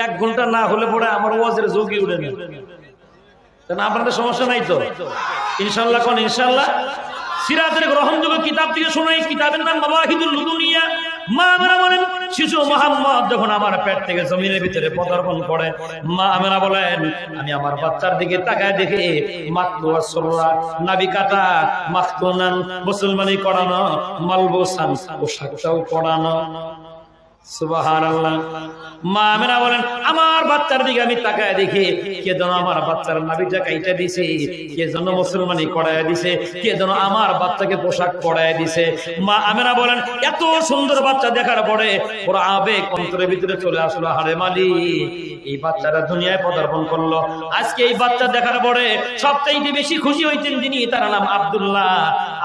1 ঘন্টা না হলে পরে আমার ওয়াজের যোগই উঠে না। কারণ আপনাদের সমস্যা নাই তো? ইনশাআল্লাহ কোন ইনশাআল্লাহ সিরাতের গ্রহণযোগ্য কিতাব থেকে শোনা, এই কিতাবের নাম মাওয়াহিদুল লুদুনিয়া। মা আমেনা বলেন শিশু মুহাম্মদ যখন আমার পেট থেকে জমিনের ভিতরে পদার্পণ করে, মা আমেনা বলেন আমি আমার বাচ্চার দিকে তাকায় দেখি মাকতুয়া সুররা নাবি কাটা, মাখতুনান মুসলমানি করানো, মালবুসান পোশাকটাও পরানো। সুবহানাল্লাহ। মা আমেনা বলেন আমার বাচ্চার দিকে আমি তাকায় দেখি কে যেন আমার বাচ্চার নাভিটা কাইটা দিছে, কে যেন মুসলমানি করায় দিছে, কে যেন আমার বাচ্চাকে পোশাক পরায় দিছে। মা আমেনা বলেন এত সুন্দর বাচ্চা দেখার পরে পুরো আবেগ অন্তরের ভিতরে চলে আসলো, হারে মালিক এই বাচ্চাটা দুনিয়ায় পদার্পণ করলো। আজকে এই বাচ্চা দেখার পরে সবচাইতে বেশি খুশি হইতেন যিনি, তার নাম আব্দুল্লাহ।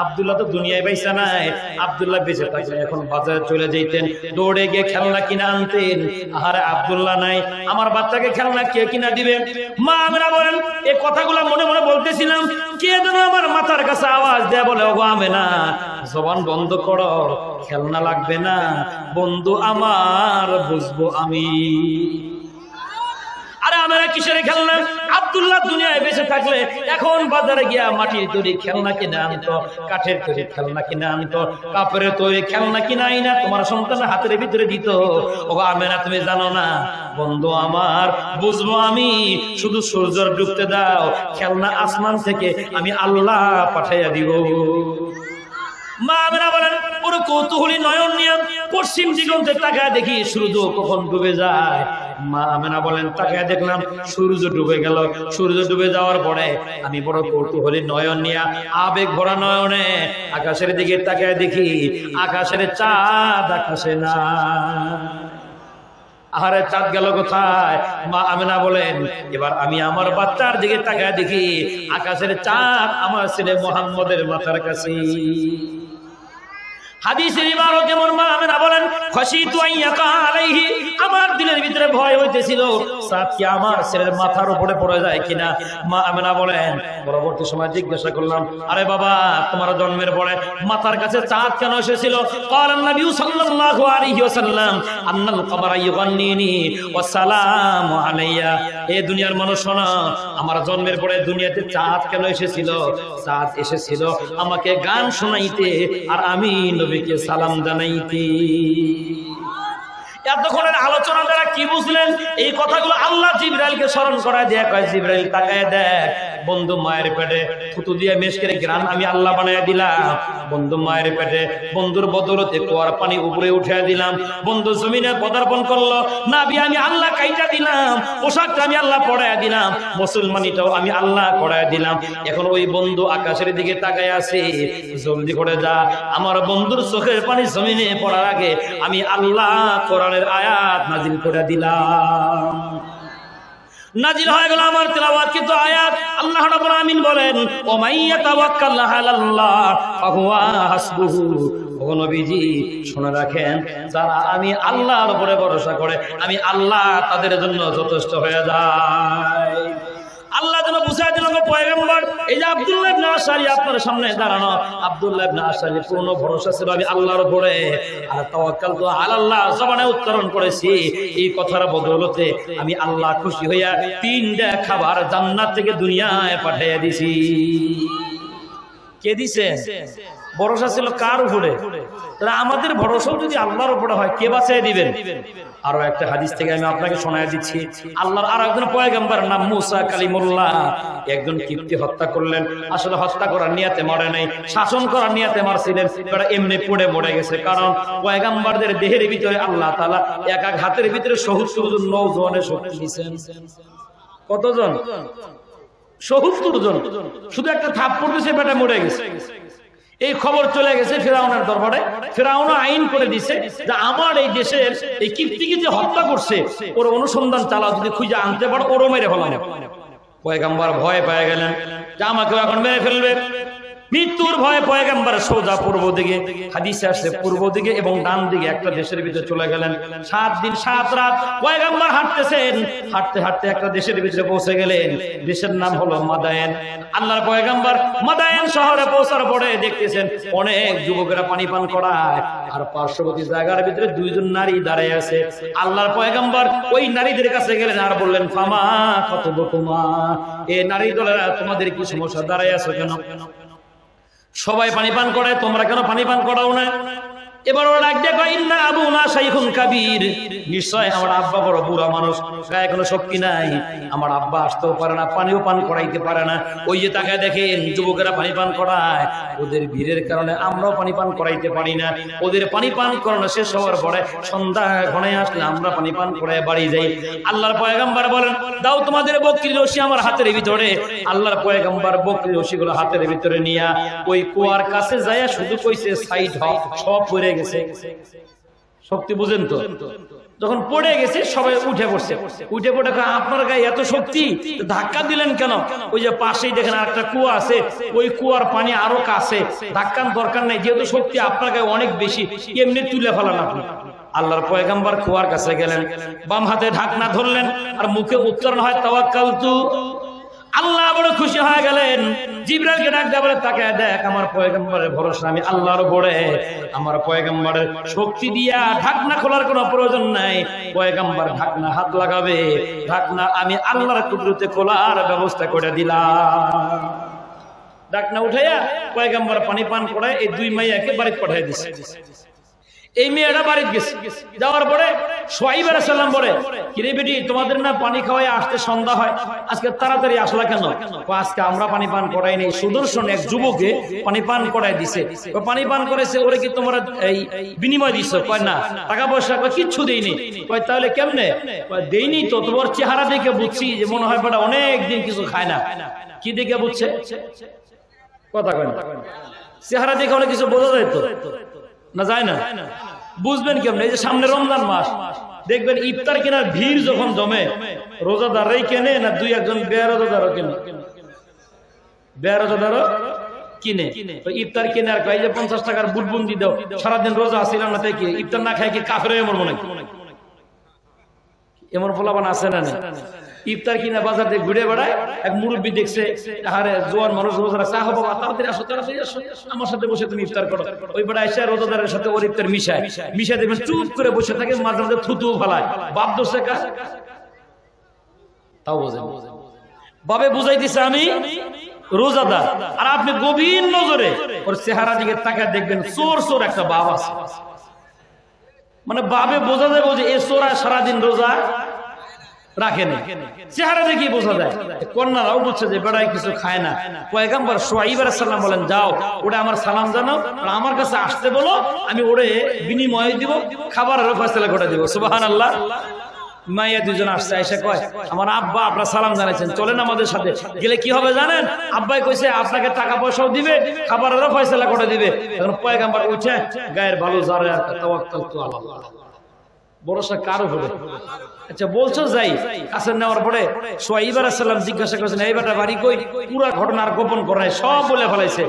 আব্দুল্লাহ তো দুনিয়ায় বেঁচে নাই, আব্দুল্লাহ বেঁচে থাকলে এখন বাজারে চলে যেতেন, দৌড়ে গিয়ে খেলনা কিনা আনতেন। আরে আব্দুল্লাহ নাই, আমার বাচ্চাকে খেলনা কে কিনা দিবে? মা আমেনা বলেন এই কথাগুলো মনে মনে বলতেছিলাম, কে যেন আমার মাথার কাছে আওয়াজ দেয়, বলে ওগো আমেনা জবান বন্ধ করো, খেলনা লাগবে না, বন্ধু আমার বুঝবো আমি। আরে আমেনা কিসের খেলনা? আব্দুল্লাহ দুনিয়ায় বেঁচে থাকলে এখন বাজারে গিয়া মাটির তৈরি খেলনা কিনে আনতো, কাঠের তৈরি খেলনা কিনে আনতো, কাপড়ের তৈরি খেলনা কিনে আইনা তোমার সন্তানের হাতের ভিতরে দিত। ও আমেনা তুমি জানো না বন্ধু আমার বুঝবো আমি, শুধু সূর্যের ডুবতে দাও, খেলনা আসমান থেকে আমি আল্লাহ পাঠাইয়া দিব। মা আমেনা বলেন পুরো কৌতূহলী নয়ন নিয়ে পশ্চিম দিগন্তে তাকায় দেখি সূর্য কখন ডুবে যায়। মা আমেনা বলেন তাকায় দেখলাম সূর্য ডুবে গেল। সূর্য ডুবে যাওয়ার পরে আমি বড় কৌতূহলী নয়ন নিয়ে আবেগ ভরা নয়নে আকাশের দিকে তাকায় দেখি আকাশের চাঁদ আকাশে না। আহারে চাঁদ গেল কোথায়? মা আমিনা বলেন, এবার আমি আমার বাচ্চার দিকে তাকায় দেখি আকাশের চাঁদ আমার ছেলে মুহাম্মদের মাথার কাছে। হাদিসের ইবারতে মোর মা আমিনা বলেন, খাশিতু আইয়াকা আলাইহি, আমার দিলের ভিতরে ভয় হইতেছিল চাঁদ কি আমার ছেলের মাথার উপরে পড়ে যায় কিনা। মা আমিনা বলেন, পরবর্তী সময় জিজ্ঞাসা করলাম, আরে বাবা, তোমার জন্মের পরে মাথার কাছে চাঁদ কেন এসেছিল? ক্বালান নবী সাল্লাল্লাহু আলাইহি ওয়াসাল্লাম, আন্নাল কমারা ইউগান্নিনি ওয়া সালামু আলাইয়া। এই দুনিয়ার মানুষ শোনো, আমার জন্মের পরে দুনিয়াতে চাঁদ কেন এসেছিল? চাঁদ এসেছিল আমাকে গান শোনাইতে আর আমি নবীকে সালাম জানাইতে। এতক্ষণের আলোচনা দ্বারা কি বুঝলেন? এই কথাগুলো আল্লাহ জিবরাইলকে স্মরণ করায় দিয়ে কয়, জিবরাইল তাকায় দেখ, বন্ধু মায়ের পেটে থুতু দিয়ে মেশকের গ্রান আমি আল্লাহ বানায় দিলাম। বন্ধু মায়ের পেটে বন্ধুর বদলতে কুয়ার পানি উপরে উঠে দিলাম। বন্ধু জমিনে পদার্পণ করলো, নাবি আমি আল্লাহ কাইটা দিলাম, পোশাকটা আমি আল্লাহ পড়ায় দিলাম, মুসলমানিটাও আমি আল্লাহ পড়ায় দিলাম। এখন ওই বন্ধু আকাশের দিকে তাকায় আছে, জলদি করে যা, আমার বন্ধুর চোখের পানি জমিনে পড়ার আগে আমি আল্লাহ কোরআনের আয়াত নাজিল করে দিলাম। নাজিল হয়ে গেল আমার তেলাওয়াতকৃত আয়াত। আল্লাহ রাব্বুল আমিন বলেন, ও মাইয়া তাওয়াক্কাল আলাল্লাহ ফাহুয়া হাসবুহু। ও নবীজি শুনে রাখেন, যারা আমি আল্লাহর উপরে ভরসা করে আমি আল্লাহ তাদের জন্য যথেষ্ট হয়ে যায়। আল্লাহ যেন বুঝাই দিল পয়গম্বর, এই যে আব্দুল্লাহ ইবনে আশআরী আপনার সামনে দাঁড়ানো, আব্দুল্লাহ ইবনে আশআরী পূর্ণ ভরসা ছিল আমি আল্লাহর উপরে, আর তাওয়াক্কালতু আলাল্লাহ জবানে উচ্চারণ করেছি। এই কথার বদৌলতে আমি আল্লাহ খুশি হইয়া 3টা খাবার জান্নাত থেকে দুনিয়ায় পাঠিয়ে দিছি। কে দিছে? ভরসা ছিল কার উপরে? আমাদের ভরসাও যদি আল্লাহর উপরে হয়, কে বাঁচিয়ে দিবেন? আরো একটা হাদিস থেকে আমি আপনাকে শোনায় দিচ্ছি। আল্লাহর আরো একজন পয়গম্বর নাম মুসা কালিমুল্লাহ, একজন কিপ্তি হত্যা করলেন। আসলে হত্যা করার নিয়তে মরে নাই, শাসন করার নিয়তে মারছিলেন, তারা এমনি পড়ে মরে গেছে। কারণ পয়গম্বরদের দেহের ভিতরে আল্লাহ তাআলা এক এক হাতের ভিতরে ৭০ জন নওজওয়ানের শক্তি দিয়েছেন। কতজন? ৭০ জন। শুধু একটা থাপ্পড় দিয়েছে, বেটা মরে গেছে। এই খবর চলে গেছে ফিরাউনের দরবারে। ফিরাউন আইন করে দিছে যে আমার এই দেশের এই কিপ্তিকে যে হত্যা করছে ওর অনুসন্ধান চালাও, যদি খুঁজে আনতে পারো ওরও মেরে ফেলাম। পয়গম্বর ভয় পেয়ে গেলেন যে আমাকেও এখন মেরে ফেলবে। মৃত্যুর ভয়ে পয়গম্বর সোজা পূর্ব দিকে, হাদিসে আসছে পূর্ব দিকে এবং ডান দিকে একটা দেশের ভিতরে চলে গেলেন। 7 দিন 7 রাত পয়গম্বর হাঁটতেছেন। হাঁটতে হাঁটতে একটা দেশের ভিতরে পৌঁছে গেলেন। দেশের নাম হলো মাদায়েন। আল্লাহর পয়গম্বর মাদায়েন শহরে পৌঁছার পরে দেখতেছেন অনেক যুবকেরা পানি পান করায়, আর পার্শ্ববর্তী জায়গার ভিতরে 2 জন নারী দাঁড়িয়ে আছে। আল্লাহর পয়গম্বর ওই নারীদের কাছে গেলেন আর বললেন, ফামা খাতুবুকুমা, এই নারী দলেরা তোমাদের কি সমস্যা, দাঁড়িয়ে আছো কেন? সবাই পানি পান করে, তোমরা কেন পানি পান করাও না? এবার ওরা ডাক দিয়ে কয়, ইন্না আবুনা শাইখুন কাবীর, নিশ্চয় আমার আব্বা বড় বুড়া মানুষ, গায়ে কোনো শক্তি নাই, আমার আব্বা আসতেও পারে না, পানিও পান করাইতে পারে না। ওই যে তাকায় দেখেন যুবকেরা পানি পান করায়, ওদের ভিড়ের কারণে আমরাও পানি পান করাইতে পারি না। ওদের পানি পান করানো শেষ হওয়ার পরে সন্ধ্যা ঘনে আসলে আমরা পানি পান করায় বাড়ি যাই। আল্লাহর পয়গম্বর বলেন, দাও তোমাদের বকরির রশি আমার হাতের ভিতরে। আল্লাহর পয়গম্বর বকরির রশিগুলো হাতের ভিতরে নিয়ে ওই কুয়ার কাছে যায়, শুধু কইছে সাইড হও, সব পড়ে গেছে। শক্তি বুঝেন তো? যখন পড়ে গেছে সবাই উঠে পড়ছে। উঠে পড়ে আপনার গায়ে এত শক্তি, ধাক্কা দিলেন কেন? ওই যে পাশেই দেখেন একটা কুয়া আছে, ওই কুয়ার পানি আরো কাছে, ধাক্কার দরকার নাই, যেহেতু শক্তি আপনার গায়ে অনেক বেশি, এমনি তুলে ফেলান আপনি। আল্লাহর পয়গম্বর কুয়ার কাছে গেলেন, বাম হাতে ঢাকনা ধরলেন আর মুখে উচ্চারণ হয় তাওয়াক্কালতু। আল্লাহ বড় খুশি হয়ে গেলেন। জিবরাইলকে ডাক দিয়ে বলে, তাকায় দেখ আমার পয়গম্বরের ভরসা আমি আল্লাহর উপরে। আমার পয়গম্বরের শক্তি দিয়া ঢাকনা খোলার কোনো প্রয়োজন নাই। পয়গম্বর ঢাকনা হাত লাগাবে, ঢাকনা আমি আল্লাহর কুদরতে খোলার ব্যবস্থা করে দিলাম। ঢাকনা উঠাইয়া পয়গম্বর পানি পান করায় এই 2 মাইয়াকে বাড়িতে পাঠিয়ে দিছে। এই মেয়েটা বাড়িতে গেছে, যাওয়ার পরে শুআইব আলাইহিস সালাম বলে, কিরে বেটি তোমাদের না পানি খাওয়াই আসতে সন্ধ্যা হয়, আজকে তাড়াতাড়ি আসলা কেন? আজকে আমরা পানি পান করাই নেই, সুদর্শন এক যুবকে পানি পান করাই দিছে। পানি পান করেছে, ওরে কি তোমরা এই বিনিময় দিছো? কয় না, টাকা পয়সা কিচ্ছু দেইনি। কয় তাহলে কেমনে? দেইনি তো, তোমার চেহারা দেখে বুঝছি যে মনে হয় বেটা অনেক দিন কিছু খায় না। কি দেখে বুঝছে? কথা কয় না, চেহারা দেখে অনেক কিছু বোঝা যায় তো না, যায় না? বুঝবেন কেমন? এই যে সামনে রমজান মাস, দেখবেন ইফতার কেনার ভিড় যখন জমে, রোজাদারই কেনে না দুই একজন বেরোজাদারও কেনে? বেরোজাদারও কিনে। ইফতার কিনে আর কয় যে 50 টাকার বুটবুন্দি দাও, সারাদিন রোজা আসিলাম না, তাই কি ইফতার না খাই কি কাফের এমন মনে? এমন ফলাবান আছে না? ইফতার কিনা বাজার দিয়ে ঘুরে বেড়ায়, এক মুরব্বী দেখছে আরে জোয়ান মানুষ রোজা রাখছে, আহ বাবা তাড়াতাড়ি আসো, তাড়াতাড়ি আসো, আমার সাথে বসে তুমি ইফতার করো। ওই বেড়া এসে রোজাদারের সাথে ওর ইফতার মিশায় দেখবেন চুপ করে বসে থাকে, মাঝে মাঝে থুতু ফেলায়। বাপ দোষে কাজ, তাও বোঝে বাবে বুঝাইতেছে আমি রোজাদার, আর আপনি গভীর নজরে ওর চেহারা দিকে তাকায় দেখবেন চোর চোর একটা বাপ আছে। মানে বাবে বোঝা যাবে যে এ চোরা সারাদিন রোজা রাখে না, চেহারা দেখি বোঝা যায়। কন্যারাও বুঝছে যে বেড়ায় কিছু খায় না। পয়গম্বর শুআয়ব আলাইহিস সালাম বলেন, যাও ওটা আমার সালাম জানাও, আর আমার কাছে আসতে বলো, আমি ওরে বিনিময় দিব, খাবারের ফয়সালা করে দিব। সুবহানাল্লাহ। মাইয়া দুজন আসছে, এসে কয় আমার আব্বা আপনার সালাম জানাইছেন, চলেন আমাদের সাথে। গেলে কি হবে জানেন? আব্বাই কইছে আপনাকে টাকা পয়সাও দিবে, খাবারেরও ফয়সালা করে দিবে। এখন পয়গম্বর উঠে গায়ের ভালো জারে আর তাওয়াক্কালতু আলাল্লাহ, ভরসা কার উপরে? আচ্ছা বলছো যাই, কাছে নেওয়ার পরে শুআয়ব আলাইহিস সালাম জিজ্ঞাসা করেছেন, এই বেটা বাড়ি কই? পুরো ঘটনা আর গোপন করে সব বলে ফেলাইছে।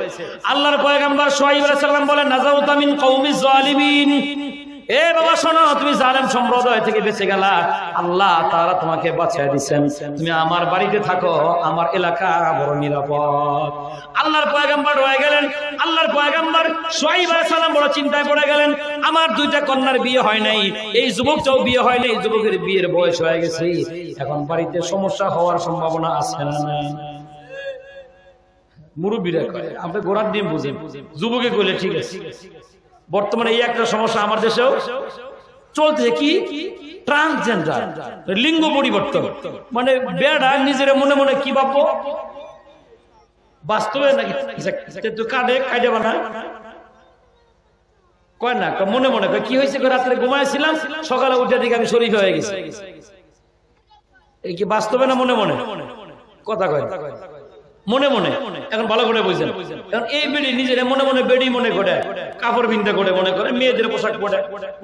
আল্লাহর পয়গম্বর শুআয়ব আলাইহিস সালাম বলেন, নাজাউতা মিন কওমিজ জালিমিন, এ বাবা শোনো, তুমি জালেম সম্প্রদায় থেকে বেঁচে গেলা, আল্লাহ তাআলা তোমাকে বাঁচিয়ে দিবেন, তুমি আমার বাড়িতে থাকো, আমার এলাকা বড় নিরাপদ। আল্লাহর পয়গম্বর রয়ে গেলেন। আল্লাহর পয়গম্বর শুআয়ব আলাইহিস সালাম বড় চিন্তায় পড়ে গেলেন, আমার দুইটা কন্যার বিয়ে হয় নাই, এই যুবকটাও বিয়ে হয় নাই, যুবকের বিয়ের বয়স হয়ে গেছে, এখন বাড়িতে সমস্যা হওয়ার সম্ভাবনা আছে না? মুরব্বীরা কয় আপনি গোড়ার ডিম বুঝেন, যুবকে কইলে ঠিক আছে। বর্তমানে এই একটা সমস্যা আমার দেশেও চলছে, কি ট্রান্সজেন্ডার, লিঙ্গ পরিবর্তন। মানে বেড়া নিজের মনে মনে কি ভাববো, বাস্তবে নাকি কাটে বানায় কয় না, মনে মনে কি হয়েছে, রাত্রে ঘুমাইছিলাম, সকালে উঠে দিকে আমি শরীফ হয়ে গেছি। এই কি বাস্তবে না মনে মনে? কথা কয় মনে মনে। এখন ভালো করে বুঝেন, এখন এই বেড়ি নিজের মনে মনে বেড়ি মনে করে, কাপড় বিনতে করে মনে করে, মেয়েদের পোশাক পরে,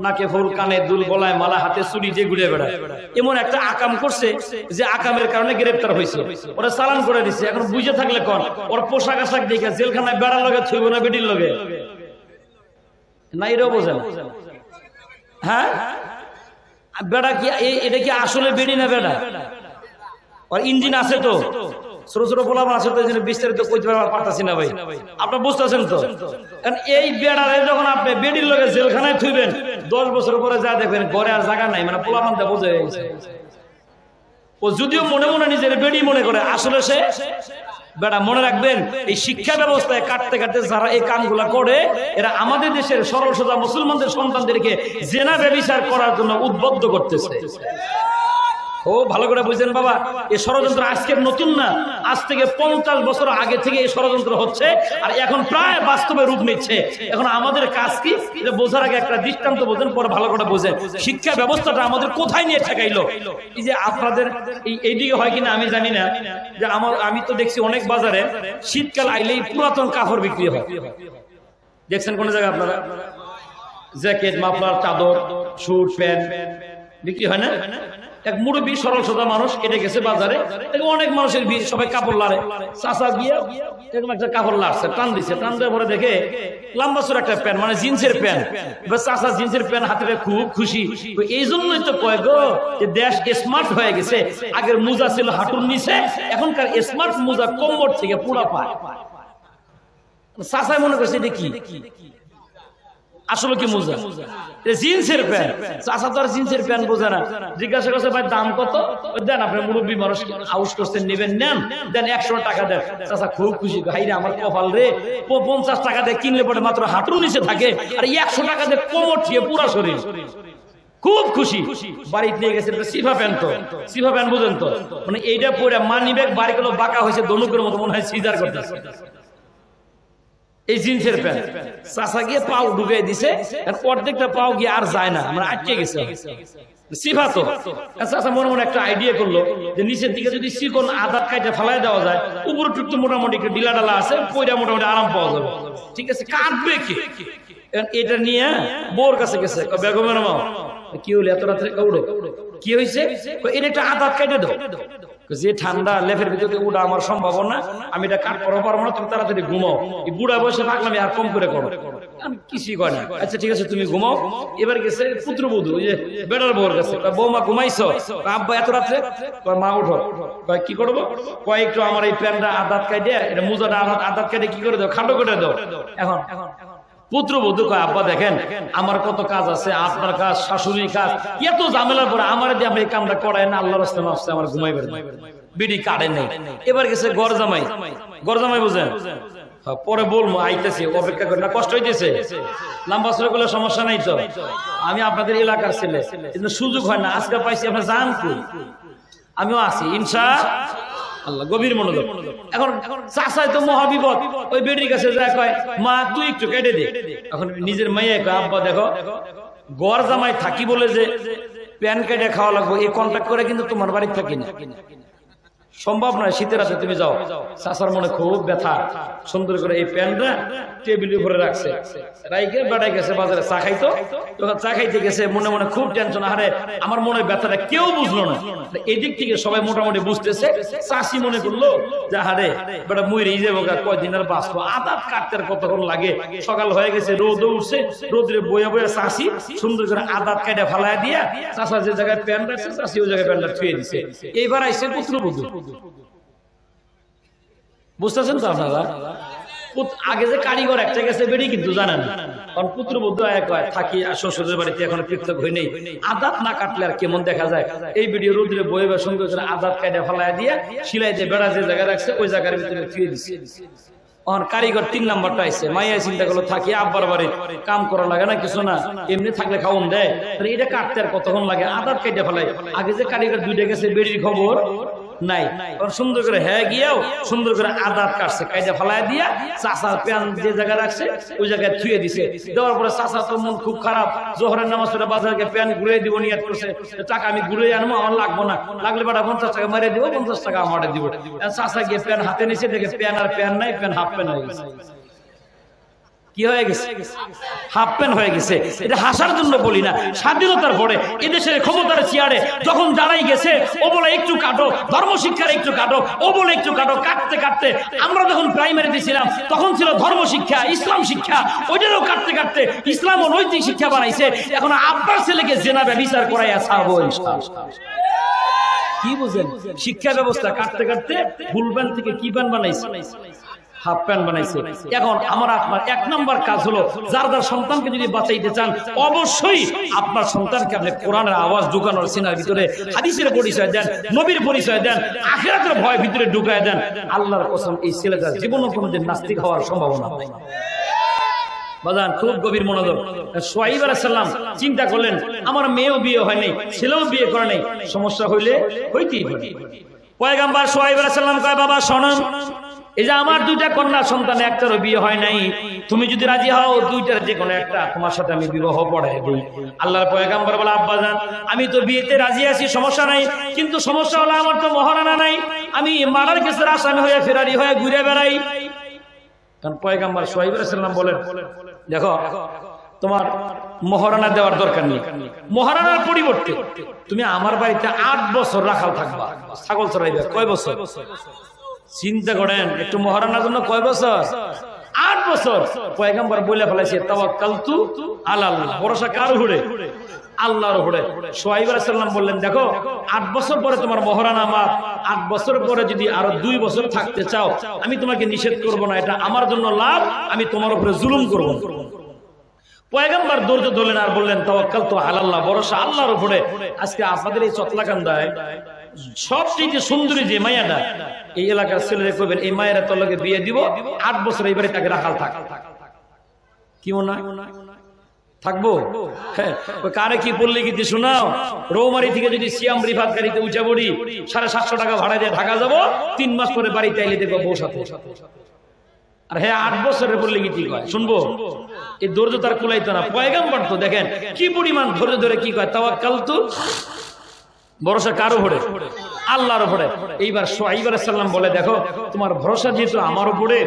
নাকে ফুল, কানে দুল, গলায় মালা, হাতে চুড়ি দিয়ে ঘুরে বেড়ায়। এমন একটা আকাম করছে যে আকামের কারণে গ্রেপ্তার হয়েছে, ওরা চালান করে দিচ্ছে। এখন বুঝে থাকলে কন, ওর পোশাক আশাক দেখে জেলখানায় বেড়ার লগে ছুইব না বেডির লগে? না এটাও বোঝেন? হ্যাঁ, বেড়া কি এটা কি আসলে বেড়ি না বেড়া? ওর ইঞ্জিন আছে তো, ছোট ছোট পোলাপান আছে তো, বিস্তারিত কইতে পারতাছি না ভাই, আপনার বুঝতেছেন তো? এই বেড়ারে যখন আপনি বেডির লগে জেলখানায় থুইবেন, 10 বছর পরে যা দেখবেন ঘরে আর জায়গা নাই, মানে পোলাপানটা বোঝা গেছে। ও যদিও মনে মনে নিজের বেডি মনে করে, আসলে সে বেড়া। মনে রাখবেন, এই শিক্ষা ব্যবস্থায় কাটতে কাটতে যারা এই কামগুলা করে, এরা আমাদের দেশের সরল সোজা মুসলমানদের সন্তানদেরকে জেনা ব্যভিচার করার জন্য উদ্বুদ্ধ করতেছে। ও ভালো করে বুঝছেন বাবা, এই ষড়যন্ত্র আজকের নতুন না, আজ থেকে 50 বছর আগে থেকে এই ষড়যন্ত্র হচ্ছে, আর এখন প্রায় বাস্তবে রূপ নিচ্ছে। এখন আমাদের কাজ কি, এটা বোঝার আগে একটা দৃষ্টান্ত বোঝেন, পরে ভালো করে বোঝেন শিক্ষা ব্যবস্থাটা আমাদের কোথায় নিয়ে ঠেকাইলো। এই যে আপনাদের এইদিকে হয় কিনা আমি জানি না, যে আমি তো দেখছি অনেক বাজারে শীতকাল আইলেই পুরাতন কাপড় বিক্রি হয়। দেখছেন কোন জায়গায় আপনারা? জ্যাকেট, মাফলার, চাদর, স্যুট, প্যান্ট বিক্রি হয় না? এক মুরব্বী সরল সোজা মানুষ কেটে গেছে বাজারে, অনেক মানুষের ভিড়, সবাই কাপড় লাড়ে। চাচা গিয়ে এরকম একটা কাপড় লাড়ছে, টান দিচ্ছে, টান দেওয়ার পরে দেখে লম্বা চোর একটা প্যান্ট, মানে জিন্সের প্যান্ট। এবার চাচা জিন্সের প্যান্ট হাতে খুব খুশি। এই জন্যই তো কয় গো, যে দেশ স্মার্ট হয়ে গেছে। আগের মোজা ছিল হাঁটুর নিচে, এখনকার স্মার্ট মোজা কোমর থেকে পুরা পায়। চাচাই মনে করছে এটা কি, আসলে কি মোজা? জিন্সের প্যান্ট। চাচা তো আর জিন্সের প্যান্ট বোঝে না, জিজ্ঞাসা করছে ভাই দাম কত? দেন, আপনি মুরব্বী মানুষ হাউস করছেন, নেবেন নেন, দেন 100 টাকা দেন। চাচা খুব খুশি, ভাই রে আমার কপাল রে, 50 টাকা দিয়ে কিনলে পরে মাত্র হাঁটুর নিচে থাকে, আর 100 টাকা দিয়ে কোমর থেকে পুরা শরীর। খুব খুশি, বাড়িতে নিয়ে গেছে। সিফা প্যান্ট, তো সিফা প্যান্ট বুঝেন তো, মানে এইটা পরে মানি ব্যাগ বাড়ি গুলো বাঁকা হয়েছে, দনুকের মতো মনে হয় সিজার করতেছে। এই জিন্সের প্যান্ট চাচা গিয়ে পাও ঢুকিয়ে দিছে, অর্ধেকটা পাও গিয়ে আর যায় না, মানে আটকে গেছে। সিফা তো চাচা মনে মনে একটা আইডিয়া করলো, যে নিচের দিকে যদি চিকন আদাত কাইটা ফেলাই দেওয়া যায়, উপরে টুকতো মোটামুটি একটু ডিলা ডালা আছে, পয়টা মোটামুটি আরাম পাওয়া যাবে। ঠিক আছে, কাটবে কি? এটা নিয়ে বউর কাছে গেছে, বেগমের মা কি হলো এত রাত্রে উঠো, কি হয়েছে? এটা একটা আদাত কেটে দাও। যে ঠান্ডা লেফের ভিতরে উঠা আমার সম্ভব না, আমি এটা কাট করবো পারবো না, তুমি তাড়াতাড়ি ঘুমাও। এই বুড়া বসে থাকলাম আর কম করে করো, আমি কিছুই কয় না। আচ্ছা ঠিক আছে তুমি ঘুমাও। এবার গেছে পুত্রবধূ, ওই যে বেটার বউর কাছে, বৌমা ঘুমাইছো? আব্বা এত রাত্রে? মা উঠো। কি করবো? একটু আমার এই প্যান্টটা আদাত কাটে, এটা মোজাটা আদাত কাটে কি করে দাও, খাটো করে দাও। এখন পুত্রবধূ কয় আব্বা দেখেন আমার কত কাজ আছে, আপনার কাজ, শাশুড়ির কাজ, এত ঝামেলার পরে আমার দিয়ে আপনি এই কামটা করায় না, আল্লাহর রাস্তায় মাফছে, আমার ঘুমাইবেন বিড়ি কাটে নেই। এবার গেছে গরজামাই, গরজামাই বুঝেন, পরে বলবো আইতেছি, অপেক্ষা করে না, কষ্ট হইতেছে, লম্বা চড়া করলে সমস্যা নাই তো, আমি আপনাদের এলাকার ছেলে, কিন্তু সুযোগ হয় না, আজকে পাইছি, আপনার জান কই, আমিও আছি ইনশাআল্লাহ। গভীর মনোযোগ। এখন চাচাই তো মহাবিপদ, ওই বেটির কাছে যায় কয় মা তুই একটু কেটে দে। এখন নিজের মেয়ে কয় আব্বা দেখো গরজামাই থাকি বলে যে প্যান কেটে খাওয়া লাগবে এই কন্ট্যাক্ট করে কিন্তু তোমার বাড়িতে থাকি না, সম্ভব নয়। শীতের রাতে তুমি যাও। চাচার মনে খুব ব্যথা, সুন্দর করে এই প্যান্টটা টেবিলের উপরে রাখছে, রাইকে বেড়াই গেছে বাজারে চা খাইতো, তখন চা খাইতে গেছে, মনে মনে খুব টেনশন, আরে আমার মনে ব্যথাটা কেউ বুঝলো না, এদিক থেকে সবাই মোটামুটি বুঝতেছে। চাষি মনে করলো যে আরে বেটা মুই যাবো, কয়দিন আর বাঁচবো, আদাত কাটতে কতক্ষণ লাগে, সকাল হয়ে গেছে, রোদ উঠছে, রোদরে বইয়া বইয়া চাষি সুন্দর করে আদাত কাটা ফালাই দিয়া চাষা যে জায়গায় প্যান্ট রাখছে, চাষি ওই জায়গায় প্যান্টটা ছুঁয়ে দিছে। এইবার আইসে পুত্রবধূ, বুঝতেছেন তো আপনারা? আগে যে কারিগর একটা গেছে বেড়ি কিন্তু জানেন, কারণ পুত্রবধূ থাকি শ্বশুরের বাড়িতে এখনো পৃথক হয়ে নেই, আদাত না কাটলে আর কেমন দেখা যায়। এই ভিডিও রোদ্রে বই বা সুন্দর করে আদাত কাটা ফালাই দিয়া সিলাই দিয়ে বেড়া যে জায়গায় রাখছে ওই জায়গার ভিতরে ছুঁয়ে দিচ্ছে। কারিগর 3 নাম্বারটা আইছে, মাইয়া চিন্তা করলো থাকি আব্বার বাড়ি, কাম করা লাগে না কিছু না, এমনি থাকলে খাওন দেয়, এটা কাটতে আর কতক্ষণ লাগে, আদাত কেটে ফেলাই। আগে যে কারিগর দুইটা গেছে বেড়ির খবর নাই, সুন্দর করে হ্যাঁ গিয়াও সুন্দর করে আদাত কাটছে, কাইটা ফালাই দিয়া চাষার প্যান যে জায়গায় রাখছে ওই জায়গায় ছুঁয়ে দিছে। দেওয়ার পরে চাষা তো মন খুব খারাপ, জোহরের নামাজ পড়ে বাজারকে প্যান ঘুরে দিব নিয়াত করছে, টাকা আমি ঘুরে আনবো, আমার লাগবো না, লাগলে বেটা 50 টাকা মারিয়ে দিব, 50 টাকা আমার দিব। চাষা গিয়ে প্যান হাতে নিছে, দেখে প্যান আর প্যান নাই, প্যান হাফ প্যান হয়ে গেছে। কি হয়ে গেছে? হাফ প্যান্ট হয়ে গেছে। এটা হাসার জন্য বলি না, স্বাধীনতার পরে এদেশের ক্ষমতার চেয়ারে যখন দাঁড়াই গেছে, ও বলে একটু কাটো, ধর্মশিক্ষার একটু কাটো, ও বলে একটু কাটো, কাটতে কাটতে আমরা যখন প্রাইমারিতে ছিলাম তখন ছিল ধর্মশিক্ষা, ইসলাম শিক্ষা, ওইটারও কাটতে কাটতে ইসলাম ও নৈতিক শিক্ষা বানাইছে। এখন আপনার ছেলেকে জেনা ব্যভিচার করাইয়া ছাড়বো ইনশাআল্লাহ। কি বুঝেন? শিক্ষা ব্যবস্থা কাটতে কাটতে ফুল প্যান্ট থেকে কি প্যান্ট বানাইছে? হাফ প্যান্ট বানাইছে। এখন আমার আপনার 1 নাম্বার কাজ হলো, যার যার সন্তানকে যদি বাঁচাইতে চান অবশ্যই আপনার সন্তানকে আপনি কোরআনের আওয়াজ ঢুকানোর সিনার ভিতরে, হাদিসের পরিচয় দেন, নবীর পরিচয় দেন, আখিরাতের ভয় ভিতরে ঢুকায় দেন। আল্লাহর কসম এই ছেলেটা জীবনে কোনোদিন নাস্তিক হওয়ার সম্ভাবনা নেই। বাজান খুব গভীর মনোযোগ। সোহাইব আলাইহিস সালাম চিন্তা করলেন আমার মেয়েও বিয়ে হয় নাই, ছেলেও বিয়ে করে নাই, সমস্যা হইলে হইতেই পারে। পয়গম্বর সোহাইব আলাইহিস সালাম কয় বাবা শোনো, এই যে আমার 2টা কন্যা সন্তান, একটারও বিয়ে হয় নাই, তুমি যদি রাজি হও 2টার যে কোনো একটা তোমার সাথে আমি বিবাহ পড়াই দিই। আল্লাহর পয়গম্বর বলে আব্বা জান আমি তো বিয়েতে রাজি আছি, সমস্যা নাই, কিন্তু সমস্যা হলো আমার তো মহারানা নাই, আমি মারার কেসের আসামি হয়ে ফেরারি হয়ে ঘুরে বেড়াই। কারণ পয়গম্বর সোহাইব আলাইহিস সালাম বলেন দেখো তোমার মহারানা দেওয়ার দরকার নেই, মহারানার পরিবর্তে তুমি আমার বাড়িতে 8 বছর রাখাল থাকবা, ছাগল চড়াইবে। কয় বছর? চিন্তা করেন একটু, মহারানার জন্য কয় বছর? 8 বছর। পয়গম্বর বলে ফেলাইছে তাওয়াক্কালতু আলাল্লাহ, ভরসা কার উপরে? আল্লাহর উপরে। সোহাইব আলাইহিস সালাম বললেন দেখো 8 বছর পরে তোমার মহারানা আমার, 8 বছর পরে যদি আরো 2 বছর থাকতে চাও আমি তোমাকে নিষেধ করব না, এটা আমার জন্য লাভ, আমি তোমার উপরে জুলুম করব না। পয়গম্বর ধৈর্য ধরলেন আর বললেন তাওয়াক্কালতু আলাল্লাহ, ভরসা আল্লাহর উপরে। আজকে আপনাদের এই চতলাকান্দায় সবচেয়ে সুন্দরী যে মায়াটা, এই এলাকার ছেলেরা কইবেন এই মায়েরা তোর লগে বিয়ে দিব, 8 বছর এইবারে তাকে রাখাল থাক। কি মনে হয় থাকবো? হ্যাঁ, কারে কি বললে কি শোনাও, রৌমারি থেকে যদি সিয়াম রিফাত গাড়িতে উঠে পড়ি 750 টাকা ভাড়া দিয়ে ঢাকা যাবো, 3 মাস পরে বাড়িতে আইলে দেখবো বউ সাথে। আর হ্যাঁ 8 বছরের বললে কি ঠিক হয় শুনবো? এই ধৈর্য তার কুলাইতো না। পয়গম্বর তো দেখেন কি পরিমাণ ধৈর্য ধরে কি কয় তাওয়াক্কালতু, ভরসা কার উপরে? আল্লাহর উপরে। এইবার শুআয়ব আলাইহিস সালাম বলে, দেখো তোমার ভরসা যেহেতু আমার উপরে,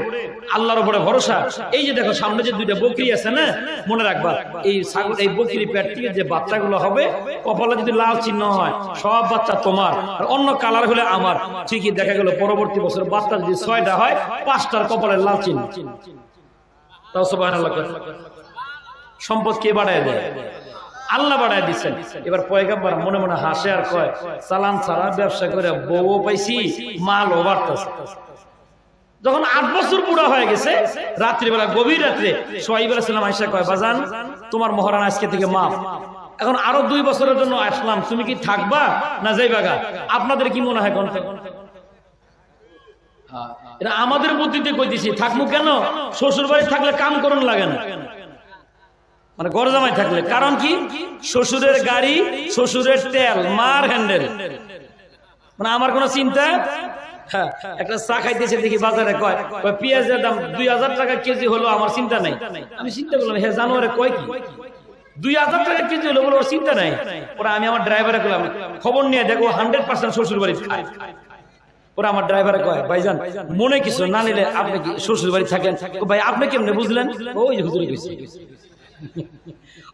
আল্লাহর উপরে ভরসা, এই যে দেখো সামনে যে দুইটা বকরি আছে না, মনে রাখবা এই ছাগল, এই বকরি পেট থেকে যে বাচ্চাগুলো হবে, কপালে যদি লাল চিহ্ন হয় সব বাচ্চা তোমার, আর অন্য কালার হলে আমার। ঠিকই দেখা গেল পরবর্তী বছর বাচ্চা যদি 6টা হয়, 5টার কপালে লাল চিহ্ন। তাও সুবহানাল্লাহ। সম্পদ কে বাড়ায় দেয়? আল্লাহ বাড়ায় দিচ্ছেন। এবার পয়গম্বর মনে মনে হাসে আর কয়, চালান ছাড়া ব্যবসা করে বউ পাইছি, মালও বাড়তেছে। যখন 8 বছর বুড়া হয়ে গেছে, রাত্রিবেলা গভীর রাত্রে শুআয়ব আলাইহিস সালাম আয়েশা কয়, বাজান তোমার মহরান আজকে থেকে মাফ, এখন আরো 2 বছরের জন্য আসলাম, তুমি কি থাকবা না যাইবাগা? আপনাদের কি মনে হয় কোন? এটা আমাদের বুদ্ধিতে কইতেছি, থাকবো কেন? শ্বশুর বাড়ি থাকলে কাম করুন লাগে না, মানে ঘর জামাই থাকলে। কারণ কি? শ্বশুরের গাড়ি, শ্বশুরের তেল, মার হ্যান্ডেল, মানে আমার কোনো চিন্তা। হ্যাঁ, একটা চা খাইতেছে দেখি বাজারে, কয় পেঁয়াজের দাম 2000 টাকা কেজি হলো, আমার চিন্তা নাই। আমি চিন্তা করলাম, হ্যাঁ জানুয়ারি কয় কি 2000 টাকা কেজি হলো, বলে ওর চিন্তা নাই। ওরা আমি আমার ড্রাইভারে করলাম, খবর নিয়ে দেখো 100% শ্বশুর বাড়ি খায়। ওরা আমার ড্রাইভারে কয়, ভাইজান মনে কিছু না নিলে আপনি কি শ্বশুর বাড়ি থাকেন? ভাই আপনি কেমনে বুঝলেন? ওই হুজুরে কইছে।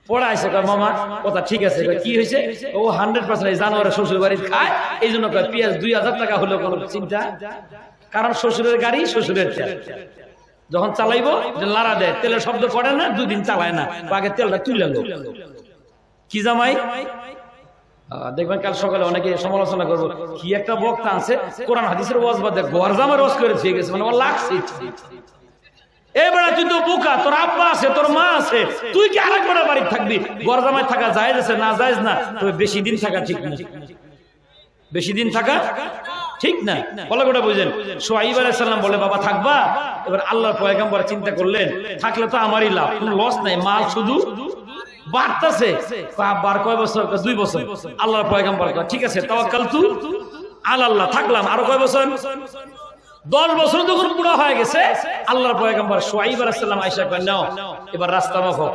পড়া আছে, কয় মামা কথা ঠিক আছে। কি হয়েছে? ও 100% জানুয়ারি শ্বশুর বাড়ি খায়, এই জন্য কয় পেঁয়াজ 2000 টাকা হলো কোনো চিন্তা। কারণ শ্বশুরের গাড়ি, শ্বশুরের তেল, যখন চালাইবো লাড়া দেয়, তেলের শব্দ করে না, 2 দিন চালায় না, আগে তেলটা তুলে লো। কি জামাই? দেখবেন কাল সকালে অনেকে সমালোচনা করবো, কি একটা বক্তা আছে কোরআন হাদিসের ওয়াজ বাদে ঘর জামা রস করে দিয়ে গেছে, মানে ওর লাগছে। এবারে তুই তো বোকা, তোর আব্বা আছে, তোর মা আছে, তুই কি আরেকবার বাড়ি থাকবি? ঘর জামাই থাকা জায়েজ আছে না জায়েজ না? তবে বেশি দিন থাকা ঠিক না, বেশি দিন থাকা ঠিক না। বলে গোটা বুঝেন। শুআয়ব আলাইহিস সালাম বলে, বাবা থাকবা? এবার আল্লাহর পয়গম্বর চিন্তা করলেন, থাকলে তো আমারই লাভ, কোনো লস নাই, মাল শুধু বাড়তেছে। বার কয় বছর? 2 বছর। আল্লাহর পয়গম্বর কয়, ঠিক আছে, তাওয়াক্কালতু আলাল্লাহ, থাকলাম আরো কয় বছর? 10 বছর যখন পুরো হয়ে গেছে, আল্লাহর পয়গম্বর শুআয়ব আলাইহিস সালাম আয়েশা কয়, নাও এবার রাস্তা মাখো,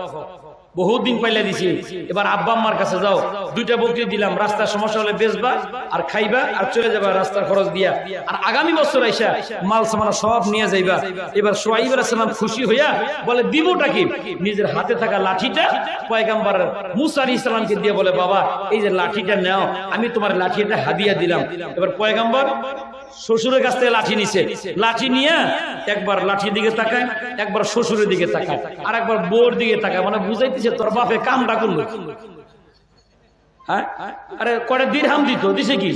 বহুত দিন পাইলা দিছি, এবার আব্বা আম্মার কাছে যাও, 2টা বকরি দিলাম, রাস্তার সমস্যা হলে বেচবা আর খাইবা আর চলে যাবা রাস্তার খরচ দিয়া, আর আগামী বছর আইসা মাল সামান সব নিয়ে যাইবা। এবার শুআয়ব আলাইহিস সালাম খুশি হইয়া বলে, দিবটা কি? নিজের হাতে থাকা লাঠিটা পয়গম্বর মুসা আলাইহিস সালামকে দিয়ে বলে, বাবা এই যে লাঠিটা নাও, আমি তোমার লাঠিটা হাদিয়া দিলাম। এবার পয়গম্বর শ্বশুরের কাছ থেকে লাঠি নিছে, লাঠি নিয়ে একবার লাঠির দিকে তাকায়, একবার শ্বশুরের দিকে তাকায়, আর একবার বউর দিকে তাকায়, মানে বুঝাইতেছে তোর বাপে কামটা করলো। হ্যাঁ, আরে কয়টা দিরহাম দিত, দিছে কি?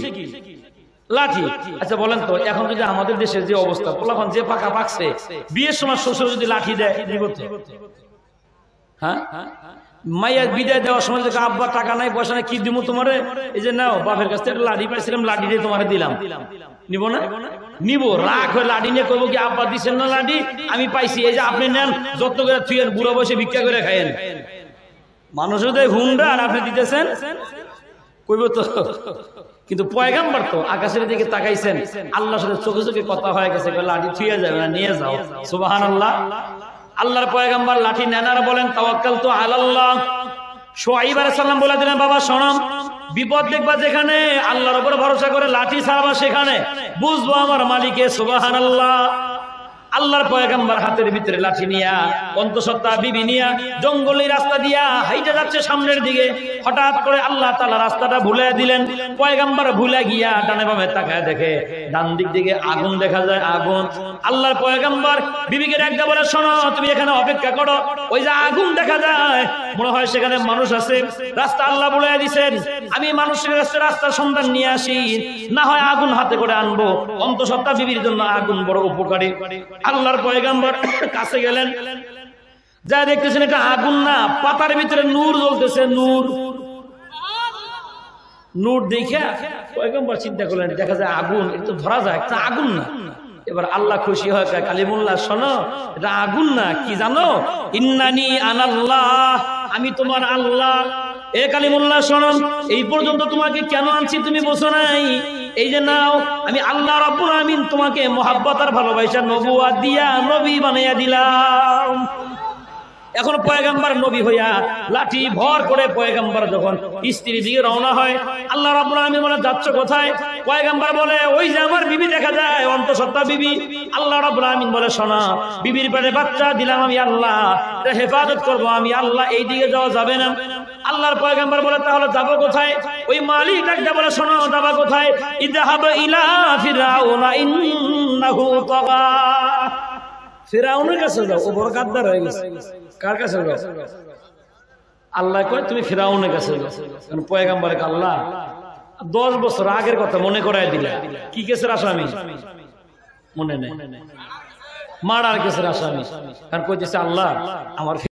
লাঠি। আচ্ছা বলেন তো, এখন যদি আমাদের দেশের যে অবস্থা, পোলাপান যে পাকা পাকছে, বিয়ের সময় শ্বশুর যদি লাঠি দেয়, হ্যাঁ, মাইয়া বিদায় দেওয়ার সময় দেখো আব্বা টাকা নাই পয়সা নাই, কি দিব তোমারে? এই যে নাও বাপের কাছ থেকে লাঠি পাইছিলাম, লাঠি দিয়ে তোমারে দিলাম, নিব না? নিব। রাগ হয়ে লাঠি নিয়ে করবো কি, আব্বা দিচ্ছেন না লাঠি, আমি পাইছি, এই যে আপনি নেন, যত করে থুয়েন, বুড়ো বসে ভিক্ষা করে খাইয়েন। মানুষের দেয় হুন্ডা আর আপনি দিতেছেন, কইব তো। কিন্তু পয়গম্বর তো আকাশের দিকে তাকাইছেন, আল্লাহর সাথে চোখে চোখে কথা হয়ে গেছে, লাঠি থুয়ে যাবে না, নিয়ে যাও। সুবহানাল্লাহ। আল্লাহর পয়গম্বর লাঠি নেনার বলেন, তাওয়াক্কালতু আলাল্লাহ। শুআয়ব আলাইহিস সালাম বলে দিলেন, বাবা শোনো, বিপদ দেখবা যেখানে, আল্লাহর উপর ভরসা করে লাঠি ছাড়বা সেখানে, বুঝবো আমার মালিকে। সুবহানাল্লাহ। আল্লাহর পয়গম্বর হাতের ভিতরে লাঠি নিয়া, অন্তঃসত্ত্বা বিবি নিয়া জঙ্গলের রাস্তা দিয়া হাইটা যাচ্ছে সামনের দিকে। হঠাৎ করে আল্লাহ তাআলা রাস্তাটা ভুলে দিলেন। পয়গম্বর ভুলে গিয়া ডানে বামে তাকায় দেখে, ডান দিক দিকে আগুন দেখা যায়, আগুন। আল্লাহর পয়গম্বর বিবিকে ডাকতে বলে, শোনো তুমি এখানে অপেক্ষা করো, ওই যে আগুন দেখা যায়, মনে হয় সেখানে মানুষ আছে, রাস্তা আল্লাহ ভুলে দিয়েছেন, আমি মানুষের কাছে রাস্তার সন্ধান নিয়ে আসি, না হয় আগুন হাতে করে আনবো। অন্তঃসত্ত্বা বিবির জন্য আগুন বড় উপকারী। আল্লাহর পয়গম্বর কাছে গেলেন, যা দেখতেছেন এটা আগুন না, পাতার ভিতরে নূর জ্বলতেছে, নূর। নূর দেখে পয়গম্বর চিন্তা করলেন, দেখা যায় আগুন, একটু ধরা যায়, একটা আগুন না। এবার আল্লাহ খুশি হয়, কালিমুল্লাহ শোনো, এটা আগুন না, কি জানো? ইন্নানি আনাল্লাহ, আমি তোমার আল্লাহ। এ কালিমুল্লাহ শোনো, এই পর্যন্ত তোমাকে কেন আনছি তুমি বোঝো নাই? এই যে নাও, আমি আল্লাহ রাব্বুল আমিন তোমাকে মহাব্বত আর ভালোবাসা নবুয়ত দিয়া নবী বানাইয়া দিলাম। এখন পয়গাম্বার নবী হইয়া লাঠি ভর করে পয়গাম্বার যখন স্ত্রীর দিকে রওনা হয়, আল্লাহ রাব্বুল আলামিন বলে যাচ্ছ কোথায়? পয়গাম্বার বলে ওই যে আমার বিবি দেখা যায়, অন্তঃসত্ত্বা বিবি। আল্লাহ রাব্বুল আলামিন বলে শোনো, বিবির পেটে বাচ্চা দিলাম আমি আল্লাহ, এটা হেফাজত করব আমি আল্লাহ, এই দিকে যাওয়া যাবে না। আল্লাহর পয়গাম্বার বলে তাহলে যাবো কোথায়? ওই মালিক ডাকতে বলে শোনো যাবা কোথায়? ইযহাব ইলা ফিরআউনা ইন্নাহু তাগা। ফিরআউনের কাছে যাও, ও বড় গাদ্দার হয়ে গেছে। কার কাছে যাও? আল্লাহ কয় তুমি ফিরআউনের কাছে যাও। কারণ পয়গাম্বরে আল্লাহ 10 বছর আগের কথা মনে করায় দিলা। কি কেসের আসামি? মনে নেই, মারার কেসের আসামি। কারণ কইতেছে আল্লাহ আমার